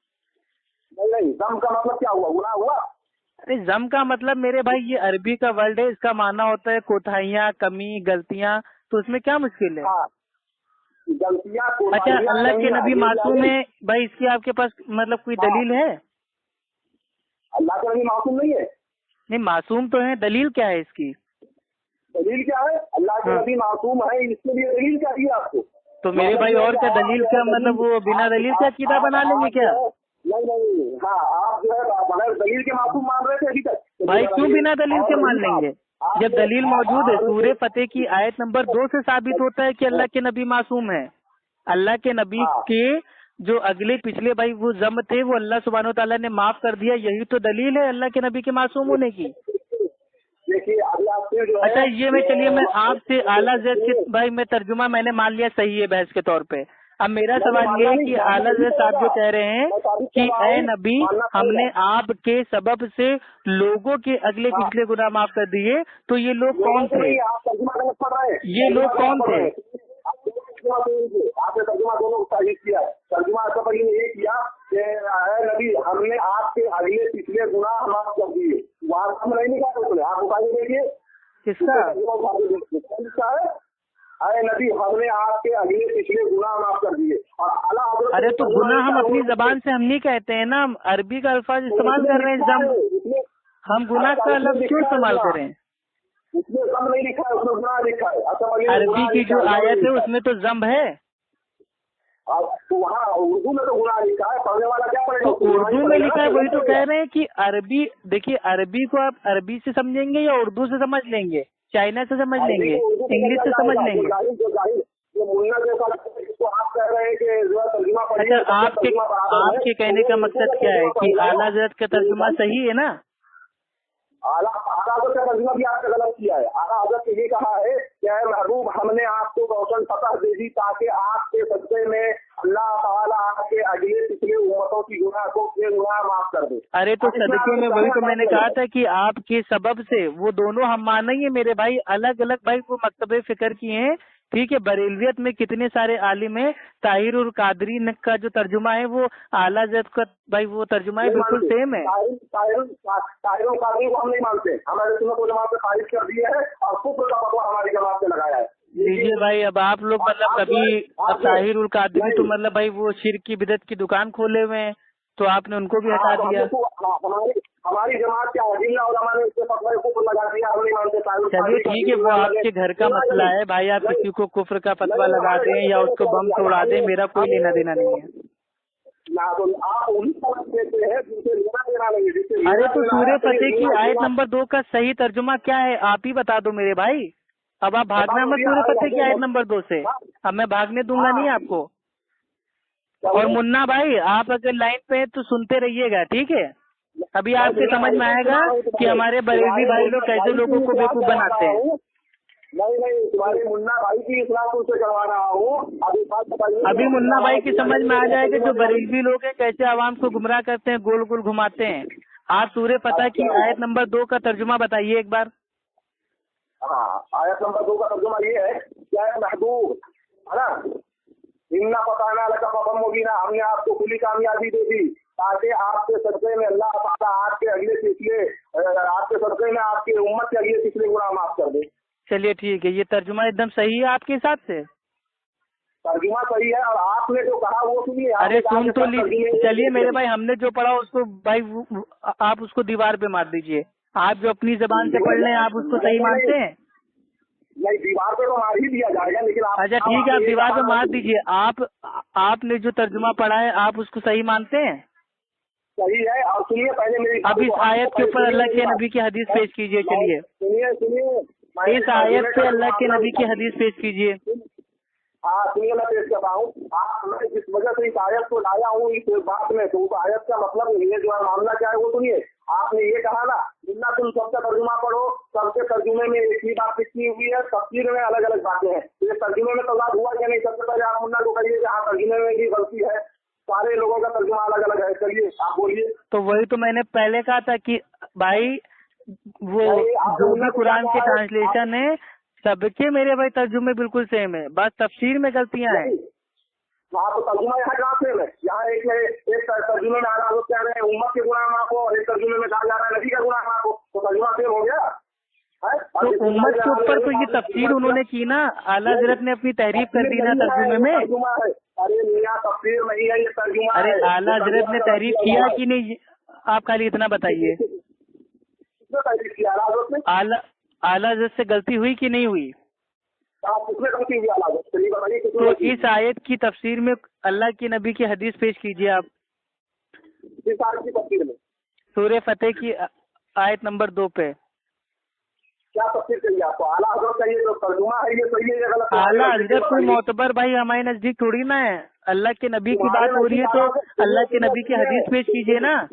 Speaker 4: नहीं, ज़ंब का मतलब क्या हुआ? गुनाह हुआ?
Speaker 1: अरे ज़ंब का मतलब मेरे भाई ये अरबी का वर्ड है, इसका माना होता है कोताहियाँ, कमी, गलतियाँ। तो उसमें क्या मुश्किल है?
Speaker 4: गलतियाँ।
Speaker 1: अच्छा, अल्लाह के नबी मासूम है भाई, इसकी आपके पास मतलब कोई दलील है?
Speaker 4: अल्लाह के नबी मासूम नहीं है?
Speaker 1: नहीं, मासूम तो है, दलील क्या है इसकी?
Speaker 4: दलील क्या है? अल्लाह के नबी मासूम है, इसके लिए दलील चाहिए आपको।
Speaker 1: तो मेरे भाई और क्या दलील, क्या मतलब वो बिना दलील का अकीदा बना लेंगे क्या?
Speaker 4: नहीं, हाँ, आप जो है बगैर दलील के मासूम मान रहे थे अभी तक।
Speaker 1: भाई क्यों बिना दलील के मान लेंगे? जब दलील मौजूद है, सूर्य फतेह की आयत नंबर 2 से साबित होता है कि अल्लाह के नबी मासूम है। अल्लाह के नबी के जो अगले पिछले भाई वो ज़म्ब थे वो अल्लाह सुब्हानो ताला ने माफ कर दिया, यही तो दलील है अल्लाह के नबी के मासूम होने की।
Speaker 4: देखिए, अभी आपसे जो है,
Speaker 1: अच्छा, ये मैं आपसे आला जज के भाई मैं तर्जुमा मैंने मान लिया सही है बहस के तौर पे। अब मेरा सवाल ये है कि आला जज साहब जो कह रहे हैं कि ए नबी, हमने आपके सबब से लोगों के अगले पिछले गुनाह माफ कर दिए, तो ये लोग कौन थे? ये लोग कौन थे?
Speaker 4: आपने तर्जुमा दोनों सही किया है। तर्जुमा ऐसा पर ये किया कि नबी, हमने आपके अगले पिछले गुनाह माफ कर दिए। वहाँ हम नहीं निकाले उसने, आप बताइए देखिए
Speaker 1: किसका?
Speaker 4: अरे नबी, हमने आपके अगले पिछले गुनाह माफ कर दिए। और
Speaker 1: अरे तो गुनाह हम अपनी जबान से हम नहीं कहते हैं ना, हम अरबी का अल्फाज इस्तेमाल कर रहे हैं। हम गुनाह का लफ्ज क्यों इस्तेमाल करें?
Speaker 4: उसमें ज़ंब नहीं लिखा है, उसमें गुनाह लिखा है।
Speaker 1: अरबी की जो आयत है उसमें तो ज़ंब है।
Speaker 4: तो वहाँ उर्दू में तो गुनाह लिखा है, पढ़ने वाला क्या पढ़ेगा?
Speaker 1: तो उर्दू में लिखा है, वही तो कह रहे हैं कि अरबी, देखिए अरबी को आप अरबी से समझेंगे या उर्दू से समझ लेंगे, चाइना से समझ लेंगे, इंग्लिश से समझ लेंगे? अच्छा, आपके कहने का मकसद क्या है कि आला हज़रत का तर्जुमा सही है ना?
Speaker 4: आला हज़रत का तर्जुमा भी आपने गलत किया है। आला हज़रत ने ये कहा है कि महबूब, हमने आपको रोशन फतह दे दी ताकि आपके सदक़े में अल्लाह ताला आपके अगले पिछले उम्मतों की गुनाह माफ कर दे।
Speaker 1: अरे तो सदक़े में वही तो मैंने कहा था कि आपके सबब से वो दोनों हम मानेंगे मेरे भाई, अलग अलग भाई वो मकतबे फिक्र किए हैं, ठीक है। बरेलवियत में कितने सारे आलिम है, ताहिर और कादरी का जो तर्जुमा है वो आला हज़रत का भाई वो तर्जुमा है बिल्कुल सेम है।
Speaker 4: ताहिर और कादरी को हम नहीं मानते, हमारे सुन्नत वल जमात से खारिज कर दिए है और कुफ्र का फतवा हमारी जमात से लगाया है।
Speaker 1: लीजिए भाई, अब आप लोग मतलब कभी ताहिर और कादरी तो मतलब भाई वो शिर्क की बिदअत की दुकान खोले हुए हैं, तो आपने उनको भी हटा दिया।
Speaker 4: हमारी जमात के अजीला उलमा ने इसके फतवे कुफ्र लगा दिया, हम नहीं मानते।
Speaker 1: चलिए ठीक है, वो आपके घर का मसला है भाई, आप किसी को कुफ्र का फतवा लगा दें या उसको बम तोड़ा दें, मेरा कोई लेना देना नहीं है।
Speaker 4: आप उन्हीं समझ देते हैं जिनसे लेना देना नहीं है।
Speaker 1: अरे तो सूर्य फतेह की आयत नंबर 2 का सही तर्जुमा क्या है, आप ही बता दो मेरे भाई। अब आप भागना मत सूर्य फतेह की आयत नंबर 2 से, अब मैं भागने दूंगा नहीं आपको। और मुन्ना भाई, आप अगर लाइन पे तो सुनते रहिएगा, ठीक है। अभी आपके समझ में आएगा कि हमारे बरेलवी भाई लोग कैसे लोगों को बेवकूफ बनाते हैं।
Speaker 4: नहीं, तुम्हारे मुन्ना भाई की इस्लाह तुमसे करवा रहा हूँ।
Speaker 1: अभी मुन्ना भाई की समझ में आ जाएगा जो बरेलवी लोग हैं कैसे आवाम को गुमराह करते हैं, गोल गोल घुमाते हैं। आप सूर्य फतेह की आयत नंबर 2 का तर्जुमा बताइए एक बार।
Speaker 4: हाँ, आयत नंबर 2 का तर्जुमा ये है, क्या है महबूब, है ना, इन्ना फताना लका फतहम मुबीना, हमने आपको खुली कामयाबी दे दी ताकि आपके सदक़े में अल्लाह ताला आपके सदक़े में आपके उम्मत के अगले पिछले गुनाह माफ कर दे।
Speaker 1: चलिए ठीक है, ये तर्जुमा एकदम सही है आपके हिसाब से?
Speaker 4: तर्जुमा सही है, और आपने जो कहा वो सुनिए।
Speaker 1: अरे सुन तो लीजिए, चलिए मेरे भाई, हमने जो पढ़ा उसको भाई आप उसको दीवार पे मार दीजिए। आप जो अपनी जबान से पढ़ लें आप उसको सही मानते हैं?
Speaker 4: नहीं, दीवार पे तो मार ही दिया जाएगा, लेकिन आप
Speaker 1: अच्छा ठीक है, आप दीवार पे मार दीजिए। आपने जो तर्जुमा पढ़ा है आप उसको सही मानते हैं?
Speaker 4: सही है। और सुनिए, पहले मेरी
Speaker 1: अब इस आयत के ऊपर अल्लाह के नबी की हदीस पेश कीजिए। चलिए
Speaker 4: सुनिए,
Speaker 1: इस आयत पे अल्लाह के नबी की हदीस पेश कीजिए।
Speaker 4: हाँ सुनिए, मैं पेश करता हूँ। मैं जिस वजह से इस आयत को लाया हूँ इस बात में, तो उस आयत का मतलब ये जो है मामला क्या है वो सुनिए। आपने ये कहा ना, जितना तुम सबका तर्जुमा पढ़ो, सबके तर्जुमे में एक ही बात लिखी हुई है, तफसीर में अलग अलग बातें हैं। ये तर्जुमे में तो हुआ या नहीं? सबसे पहले आप मुन्ना को कहिए कि हाँ तर्जुमे में भी गलती है, सारे लोगों का तर्जुमा अलग अलग है। चलिए आप बोलिए।
Speaker 1: तो वही तो मैंने पहले कहा था कि भाई वो जो भी कुरान के ट्रांसलेशन है सबके मेरे भाई तर्जुमे बिल्कुल सेम है, बस तफसीर में गलतियां हैं।
Speaker 4: हाँ तो तर्जुमा यहाँ कहाँ सेम है? यहाँ एक तर्जुमे में आ रहा है क्या है उम्मत के गुनाह माफ हो, और एक तर्जुमे में कहा जा रहा है नबी का गुनाह माफ हो, तो तर्जुमा सेम हो गया है?
Speaker 1: तो उम्मत के ऊपर तो ये तफसीर उन्होंने की ना, आला हज़रत ने अपनी तहरीफ कर दी ना तर्जुमे में।
Speaker 4: अरे मियां तफसीर नहीं है, ये तर्जुमा है।
Speaker 1: अरे आला हज़रत ने तहरीफ किया कि नहीं, आप खाली इतना बताइए। आला हज़रत से गलती हुई कि नहीं हुई? तो इस आयत की तफसीर में अल्लाह के नबी की हदीस पेश कीजिए आप।
Speaker 4: इस आयत की तफसीर में
Speaker 1: सूरह फतेह की आयत नंबर 2 पे
Speaker 4: क्या तफसीर चाहिए आपको? आला हज़रत का ये जो तर्जुमा है ये सही है या गलत?
Speaker 1: आला हज़रत कोई मोतबर भाई हमारे नजदीक थोड़ी ना है। अल्लाह के नबी की बात हो रही है तो अल्लाह के नबी की हदीस पेश कीजिए ना।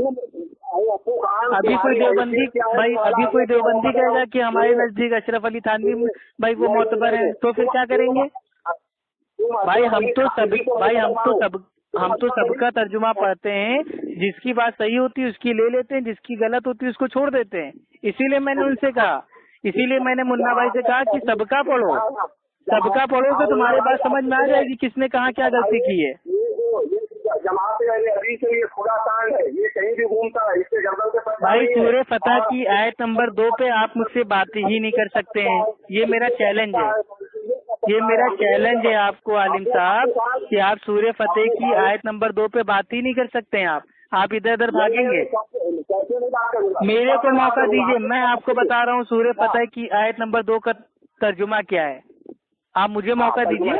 Speaker 1: अभी कोई देवबंदी कहेगा कि हमारे नजदीक अशरफ अली थानवी भाई वो मोतबर है, तो फिर क्या करेंगे भाई? हम तो सबका तर्जुमा पढ़ते हैं, जिसकी बात सही होती है उसकी ले लेते हैं, जिसकी गलत होती है उसको छोड़ देते हैं। इसीलिए मैंने उनसे कहा, इसीलिए मैंने मुन्ना भाई से कहा कि सबका पढ़ो तो तुम्हारे बात समझ में आ जाएगी किसने कहाँ क्या गलती की है।
Speaker 4: जमाते अभी से ये खुरासान है, ये कहीं भी घूमता है, इससे गर्दन से
Speaker 1: भाई सूरह फतह की आयत नंबर 2 पे आप मुझसे बात ही नहीं कर सकते हैं। ये मेरा चैलेंज है आपको आलिम साहब कि आप सूरह फतेह की आयत नंबर 2 पे बात ही नहीं कर सकते हैं। आप इधर उधर भागेंगे। मेरे को मौका दीजिए, मैं आपको बता रहा हूँ सूरह फतेह की आयत नंबर 2 का तर्जुमा क्या है। आप मुझे मौका दीजिए।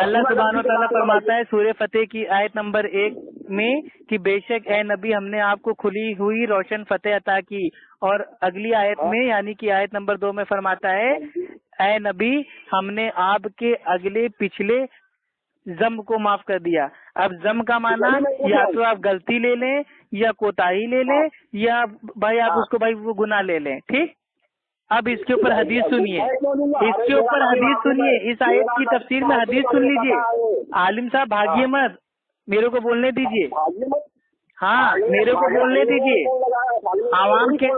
Speaker 1: अल्लाह सुब्हानो तआला फरमाता है सूरह फतेह की आयत नंबर 1 में कि बेशक ए नबी हमने आपको खुली हुई रोशन फतेह अता की। और अगली आयत में यानी कि आयत नंबर 2 में फरमाता है ए नबी हमने आपके अगले पिछले जम को माफ कर दिया। अब जम का माना या तो आप गलती ले लें या कोताही ले लें या भाई आप उसको भाई वो गुनाह ले लें, ठीक। अब इसके ऊपर हदीस सुनिए, इस आयत की तफसीर में हदीस सुन लीजिए। आलिम साहब भागिए मत, मेरे को बोलने दीजिए। हाँ मेरे को बोलने दीजिए, आवाम के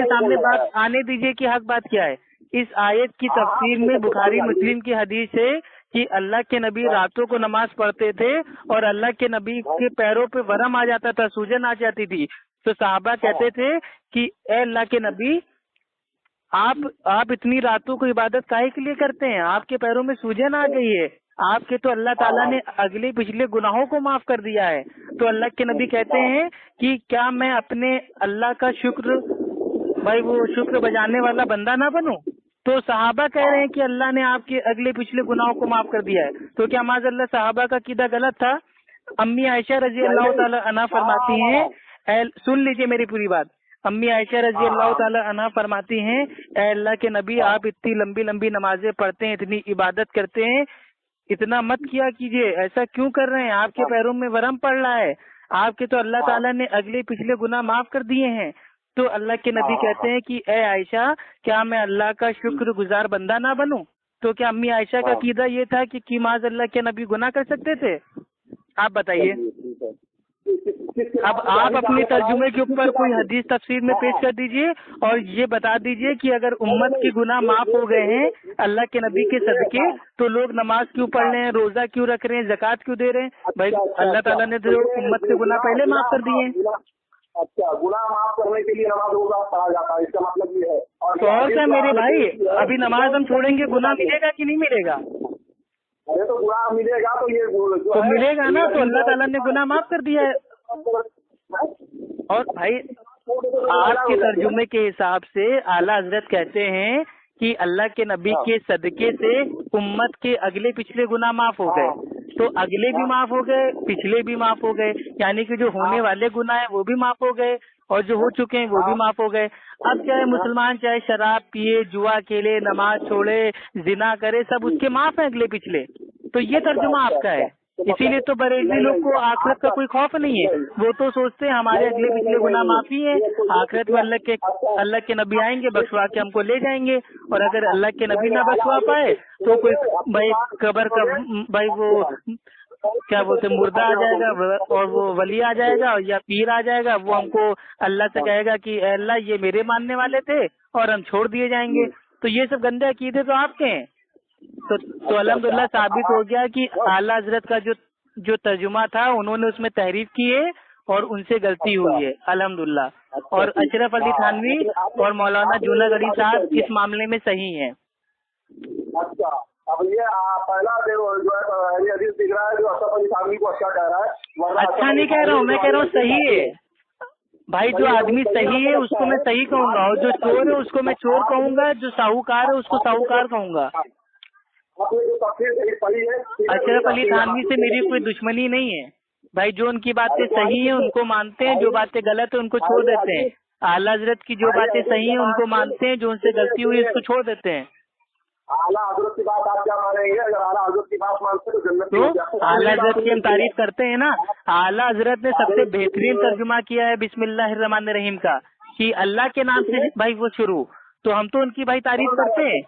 Speaker 1: सामने बात आने दीजिए कि हक बात क्या है। इस आयत की तफसीर में बुखारी मुस्लिम की हदीस है कि अल्लाह के नबी रातों को नमाज पढ़ते थे और अल्लाह के नबी के पैरों पे वरम आ जाता था, सूजन आ जाती थी। तो साहबा कहते थे कि ए अल्लाह के नबी आप इतनी रातों को इबादत काहे के लिए करते हैं? आपके पैरों में सूजन आ गई है, आपके तो अल्लाह ताला ने अगले पिछले गुनाहों को माफ कर दिया है। तो अल्लाह के नबी कहते हैं कि क्या मैं अपने अल्लाह का शुक्र बजाने वाला बंदा ना बनूं? तो सहाबा कह रहे हैं कि अल्लाह ने आपके अगले पिछले गुनाहों को माफ कर दिया है। तो क्या माज़अल्लाह सहाबा का कीदा गलत था? अम्मी आयशा रजी अल्लाह ताला अन्हा फरमाती हैं, सुन लीजिए मेरी पूरी बात। अम्मी आयशा रजी अल्लाह ताला अन्हा फरमाती हैं, ए अल्लाह के नबी आप इतनी लंबी लंबी नमाजें पढ़ते हैं, इतनी इबादत करते हैं, इतना मत किया कीजिए। ऐसा क्यों कर रहे हैं? आपके पैरों में वरम पड़ रहा है, आपके तो अल्लाह ताला ने अगले पिछले गुनाह माफ कर दिए हैं। तो अल्लाह के नबी कहते हैं कि ए आयशा क्या मैं अल्लाह का शुक्रगुजार बंदा ना बनूं? तो क्या अम्मी आयशा का कीदा ये था कि माज़ अल्लाह के नबी गुनाह कर सकते थे? आप बताइए। अब आप अपने तर्जुमे के ऊपर कोई हदीस तफसीर में पेश कर दीजिए और ये बता दीजिए कि अगर उम्मत के गुनाह माफ हो गए हैं अल्लाह के नबी के सदके, तो लोग नमाज क्यों पढ़ रहे हैं, रोजा क्यों रख रहे हैं, ज़कात क्यों दे रहे हैं? भाई अल्लाह ताला ने तो उम्मत के गुनाह पहले माफ कर दिए हैं।
Speaker 4: अच्छा, गुनाह माफ करने के लिए नमाज रोजा पढ़ा जाता है, इसका मतलब ये है।
Speaker 1: और क्या मेरे भाई, अभी नमाज हम छोड़ेंगे गुनाह मिलेगा कि नहीं मिलेगा?
Speaker 4: अरे तो गुनाह मिलेगा तो ये
Speaker 1: तो मिलेगा ना, तो अल्लाह ताला ने गुनाह माफ कर दिया है। और भाई आपके तर्जुमे के हिसाब से आला हजरत कहते हैं कि अल्लाह के नबी के सदके से उम्मत के अगले पिछले गुनाह माफ हो गए, तो अगले भी माफ हो गए, पिछले भी माफ हो गए, यानी कि जो होने वाले गुनाह है वो भी माफ हो गए और जो हो चुके हैं वो भी माफ हो गए। अब चाहे मुसलमान चाहे शराब पिए, जुआ खेले, नमाज छोड़े, जिना करे, सब उसके माफ है अगले पिछले। तो ये तर्जुमा आपका है। इसीलिए तो बरेलवी लोग को आखिरत का कोई खौफ नहीं है। वो तो सोचते हैं हमारे अगले पिछले गुनाह माफी है, आखिरत में अल्लाह के नबी आएंगे, बख्शवा के हमको ले जाएंगे। और अगर अल्लाह के नबी ना बख्शवा पाए तो कोई भाई कब्र का भाई वो क्या बोलते मुर्दा आ जाएगा और वो वली आ जाएगा या पीर आ जाएगा, वो हमको अल्लाह से कहेगा कि अल्लाह ये मेरे मानने वाले थे और हम छोड़ दिए जाएंगे। तो ये सब गंदे अकीदे तो आपके हैं। तो अल्हम्दुलिल्लाह साबित हो गया कि आला हजरत का जो तर्जुमा था उन्होंने उसमें तहरीफ की है और उनसे गलती हुई है अल्हम्दुलिल्लाह। और अशरफ अली थानवी और मौलाना जूनागढ़ी साहब इस मामले में सही हैं।
Speaker 4: अच्छा, अब ये पहला जो है हदीस दिख रहा है जो अशरफ अली थानवी को अच्छा कह रहा है।
Speaker 1: अच्छा नहीं कह रहा हूँ, मैं कह रहा हूँ सही है भाई। जो आदमी सही है उसको मैं सही कहूँगा और जो चोर है उसको मैं चोर कहूँगा, जो साहूकार है उसको साहूकार कहूँगा। अशरफ अली थानवी से मेरी कोई दुश्मनी नहीं है भाई। जो उनकी बातें सही है उनको मानते हैं, जो बातें गलत है उनको छोड़ देते हैं। आला हजरत की जो बातें सही है उनको मानते हैं, जो उनसे गलती हुई उसको छोड़ देते हैं।
Speaker 4: आला हजरत की बात आप क्या मानेंगे? अगर आला हजरत की बात मानते तो जन्नत
Speaker 1: तो आला हजरत की हम तारीफ करते हैं ना। आला हजरत ने सबसे बेहतरीन तर्जुमा किया है बिस्मिल्लाहिर्रहमानिर्रहीम का कि अल्लाह के नाम से भाई वो शुरू। तो हम तो उनकी भाई तारीफ करते हैं।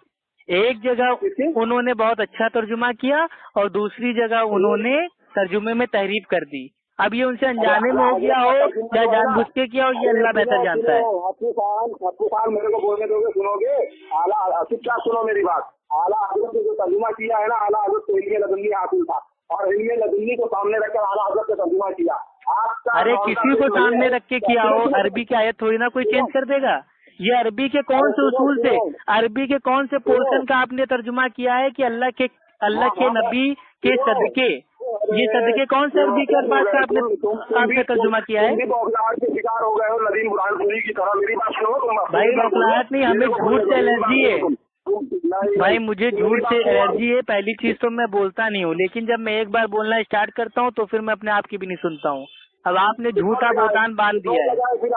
Speaker 1: एक जगह उन्होंने बहुत अच्छा तर्जुमा किया और दूसरी जगह उन्होंने तर्जुमे में तहरीफ कर दी। अब ये उनसे अनजाने में हो गया हो या जानबूझ के किया हो, ये अल्लाह बेहतर जानता है।
Speaker 4: हफ्तू खान मेरे को बोलने दोगे, सुनोगे? आला क्या सुनो मेरी बात। आला हजरत ने जो तर्जुमा किया है ना, आला हजरत को इल्मे लदुन्नी हासिल था और इल्मे लदुन्नी को सामने रखकर आला हजरत ने तर्जुमा किया।
Speaker 1: अरे किसी को सामने रख के किया हो, अरबी की आयत थोड़ी ना कोई चेंज कर देगा। ये अरबी के कौन से उसूल से, अरबी के कौन से पोर्शन का आपने तर्जुमा किया है कि अल्लाह के नबी के सदके, ये सदके कौन से अरबी के अल्फाज का आपने तर्जुमा किया है?
Speaker 4: शिकार हो गए हो नदीम बुरहानपुरी की तरह। मेरी बात सुनो
Speaker 1: भाई, बौखलाहट नहीं, हमें झूठ से एलर्जी है भाई। मुझे झूठ से एलर्जी है। पहली चीज तो मैं बोलता नहीं हूँ, लेकिन जब मैं एक बार बोलना स्टार्ट करता हूँ तो फिर मैं अपने आप की भी नहीं सुनता हूँ। अब आपने झूठा बोतान बांध दिया है।
Speaker 4: फिर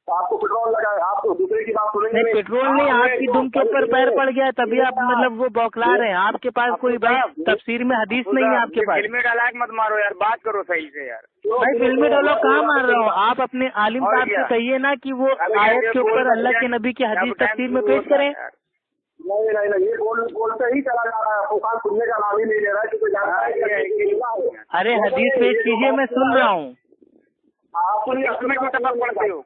Speaker 4: आपको पेट्रोल लगाए, आप दूसरे की बात सुनेंगे?
Speaker 1: नहीं, पेट्रोल नहीं, आपकी दुम के ऊपर पैर पड़ गया तभी आप मतलब वो बौखला रहे हैं। आपके पास कोई भाई तफसीर में हदीस नहीं है आपके पास।
Speaker 2: फिल्मी डायलॉग मत मारो यार, बात करो सही से यार।
Speaker 1: भाई फिल्मी डायलॉग कहाँ मार रहा हूँ? आप अपने आलिम साहब से कहिए ना कि वो आयत के ऊपर अल्लाह के नबी की हदीस तफसीर में पेश करें।
Speaker 4: नहीं, ये बोलते ही चला जा रहा है। फुकान सुनने का नाम ही नहीं ले रहा है।
Speaker 1: अरे हदीस पेश कीजिए, मैं सुन रहा हूँ।
Speaker 4: आप सुनिए, पढ़ते हो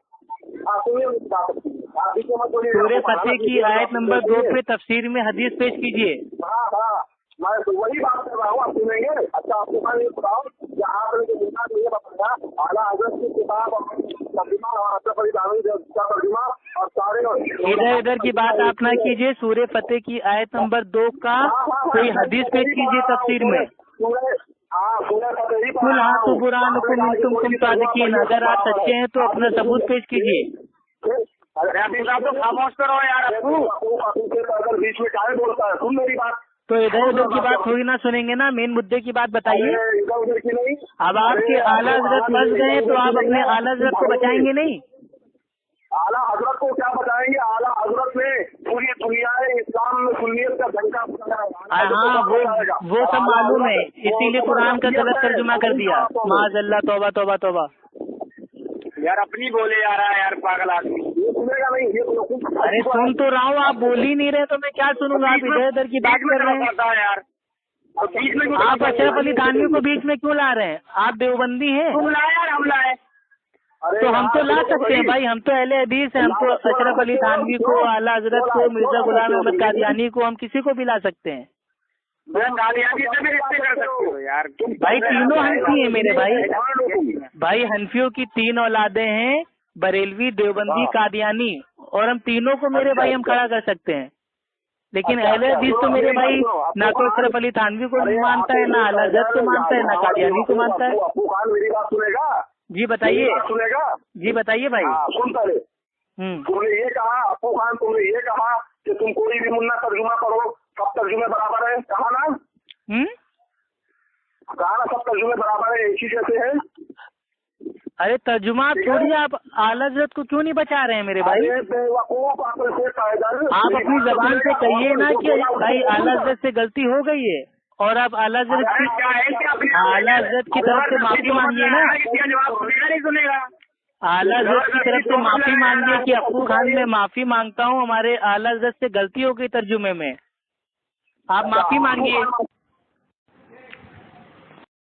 Speaker 1: सूरे फतेह की आयत नंबर 2 पे तफसीर में हदीस पेश कीजिए।
Speaker 4: हाँ, मैं तो वही बात कर रहा हूँ, आप सुनेंगे? अच्छा, आपको मैं ये बताओ कि आपने जो मुद्दा ये बताया आला हजरत की किताब और अशरफ अली थानवी का तर्जुमा और सारे
Speaker 1: इधर की बात आप ना कीजिए। सूरे फतेह की आयत नंबर 2 का कोई हदीस पेश कीजिए तफसीर में। कुल हाथु बुरान तुम सादिकीन, अगर आप सच्चे हैं तो अपना सबूत पेश कीजिए।
Speaker 2: खामोश करो यार।
Speaker 4: बीच में क्या बोलता है? सुन मेरी बात।
Speaker 1: तो इधर उधर की बात थोड़ी ना सुनेंगे ना, मेन मुद्दे की बात बताइए। अब आपके आला हजरत फंस गए तो आप अपने आला हजरत को बचाएंगे नहीं?
Speaker 4: आला हजरत को क्या बताएंगे? आला हजरत ने पूरी दुनिया इस्लाम में सुन्नियत का डंका
Speaker 1: हाँ, वो सब मालूम है, इसीलिए कुरान का गलत तर्जुमा कर दिया। माज़अल्लाह, तौबा तौबा तौबा।
Speaker 2: यार अपनी बोले जा रहा है यार, पागल आदमी।
Speaker 4: ये सुनेगा नहीं, ये
Speaker 1: अरे सुन तो रहा हूँ, आप बोल ही नहीं रहे तो मैं क्या सुनूंगा? आप इधर उधर की बात कर रहे हैं
Speaker 2: यार।
Speaker 1: आप अशरफ अली थानवी को बीच में क्यों ला रहे हैं? आप देवबंदी हैं?
Speaker 2: तुम लाए यार, हम लाए।
Speaker 1: तो हम तो ला सकते हैं भाई, हम तो अहले हदीस हैं। हम तो अशरफ अली थानवी को, आला हजरत को, मिर्जा गुलाम अहमद कादियानी को, हम किसी को भी ला सकते हैं।
Speaker 2: कादियानी से भी रिश्ते कर सकते हो यार
Speaker 1: भाई। तीनों हनफी हैं मेरे भाई हनफियों की 3 औलादे हैं, बरेलवी, देवबंदी, कादियानी, और हम तीनों को मेरे भाई हम खड़ा कर सकते हैं। लेकिन अहले हदीस तो मेरे भाई ना तो अशरफ अली थानवी को मानता है, ना आला हजरत को मानता है, ना कादियानी को मानता है।
Speaker 4: मेरी बात सुनेगा?
Speaker 1: जी बताइए।
Speaker 4: सुनेगा?
Speaker 1: जी बताइए भाई।
Speaker 4: सुन पहले। तुमने ये कहा, अप्पू खान, तुमने ये कहा कि तुम कोई भी मुन्ना तर्जुमा पढ़ो, सब तर्जुमे बराबर है, कहा ना? कहा ना सब तर्जुमे बराबर है, एक ही जैसे है।
Speaker 1: अरे तर्जुमा थोड़ी, आप आला हज़रत को क्यों नहीं बचा रहे हैं मेरे भाई? आप अपनी जबान से कहिए ना कि भाई आला हज़रत से गलती हो गई है, और आप आला हज़रत की तरफ से माफी मांगिए ना। आला हज़रत की तरफ से माफी मांगिए कि अब्बू खान मैं माफी मांगता हूँ, हमारे आला हज़रत से गलती हो गई तर्जुमे में, आप माफी मांगिए।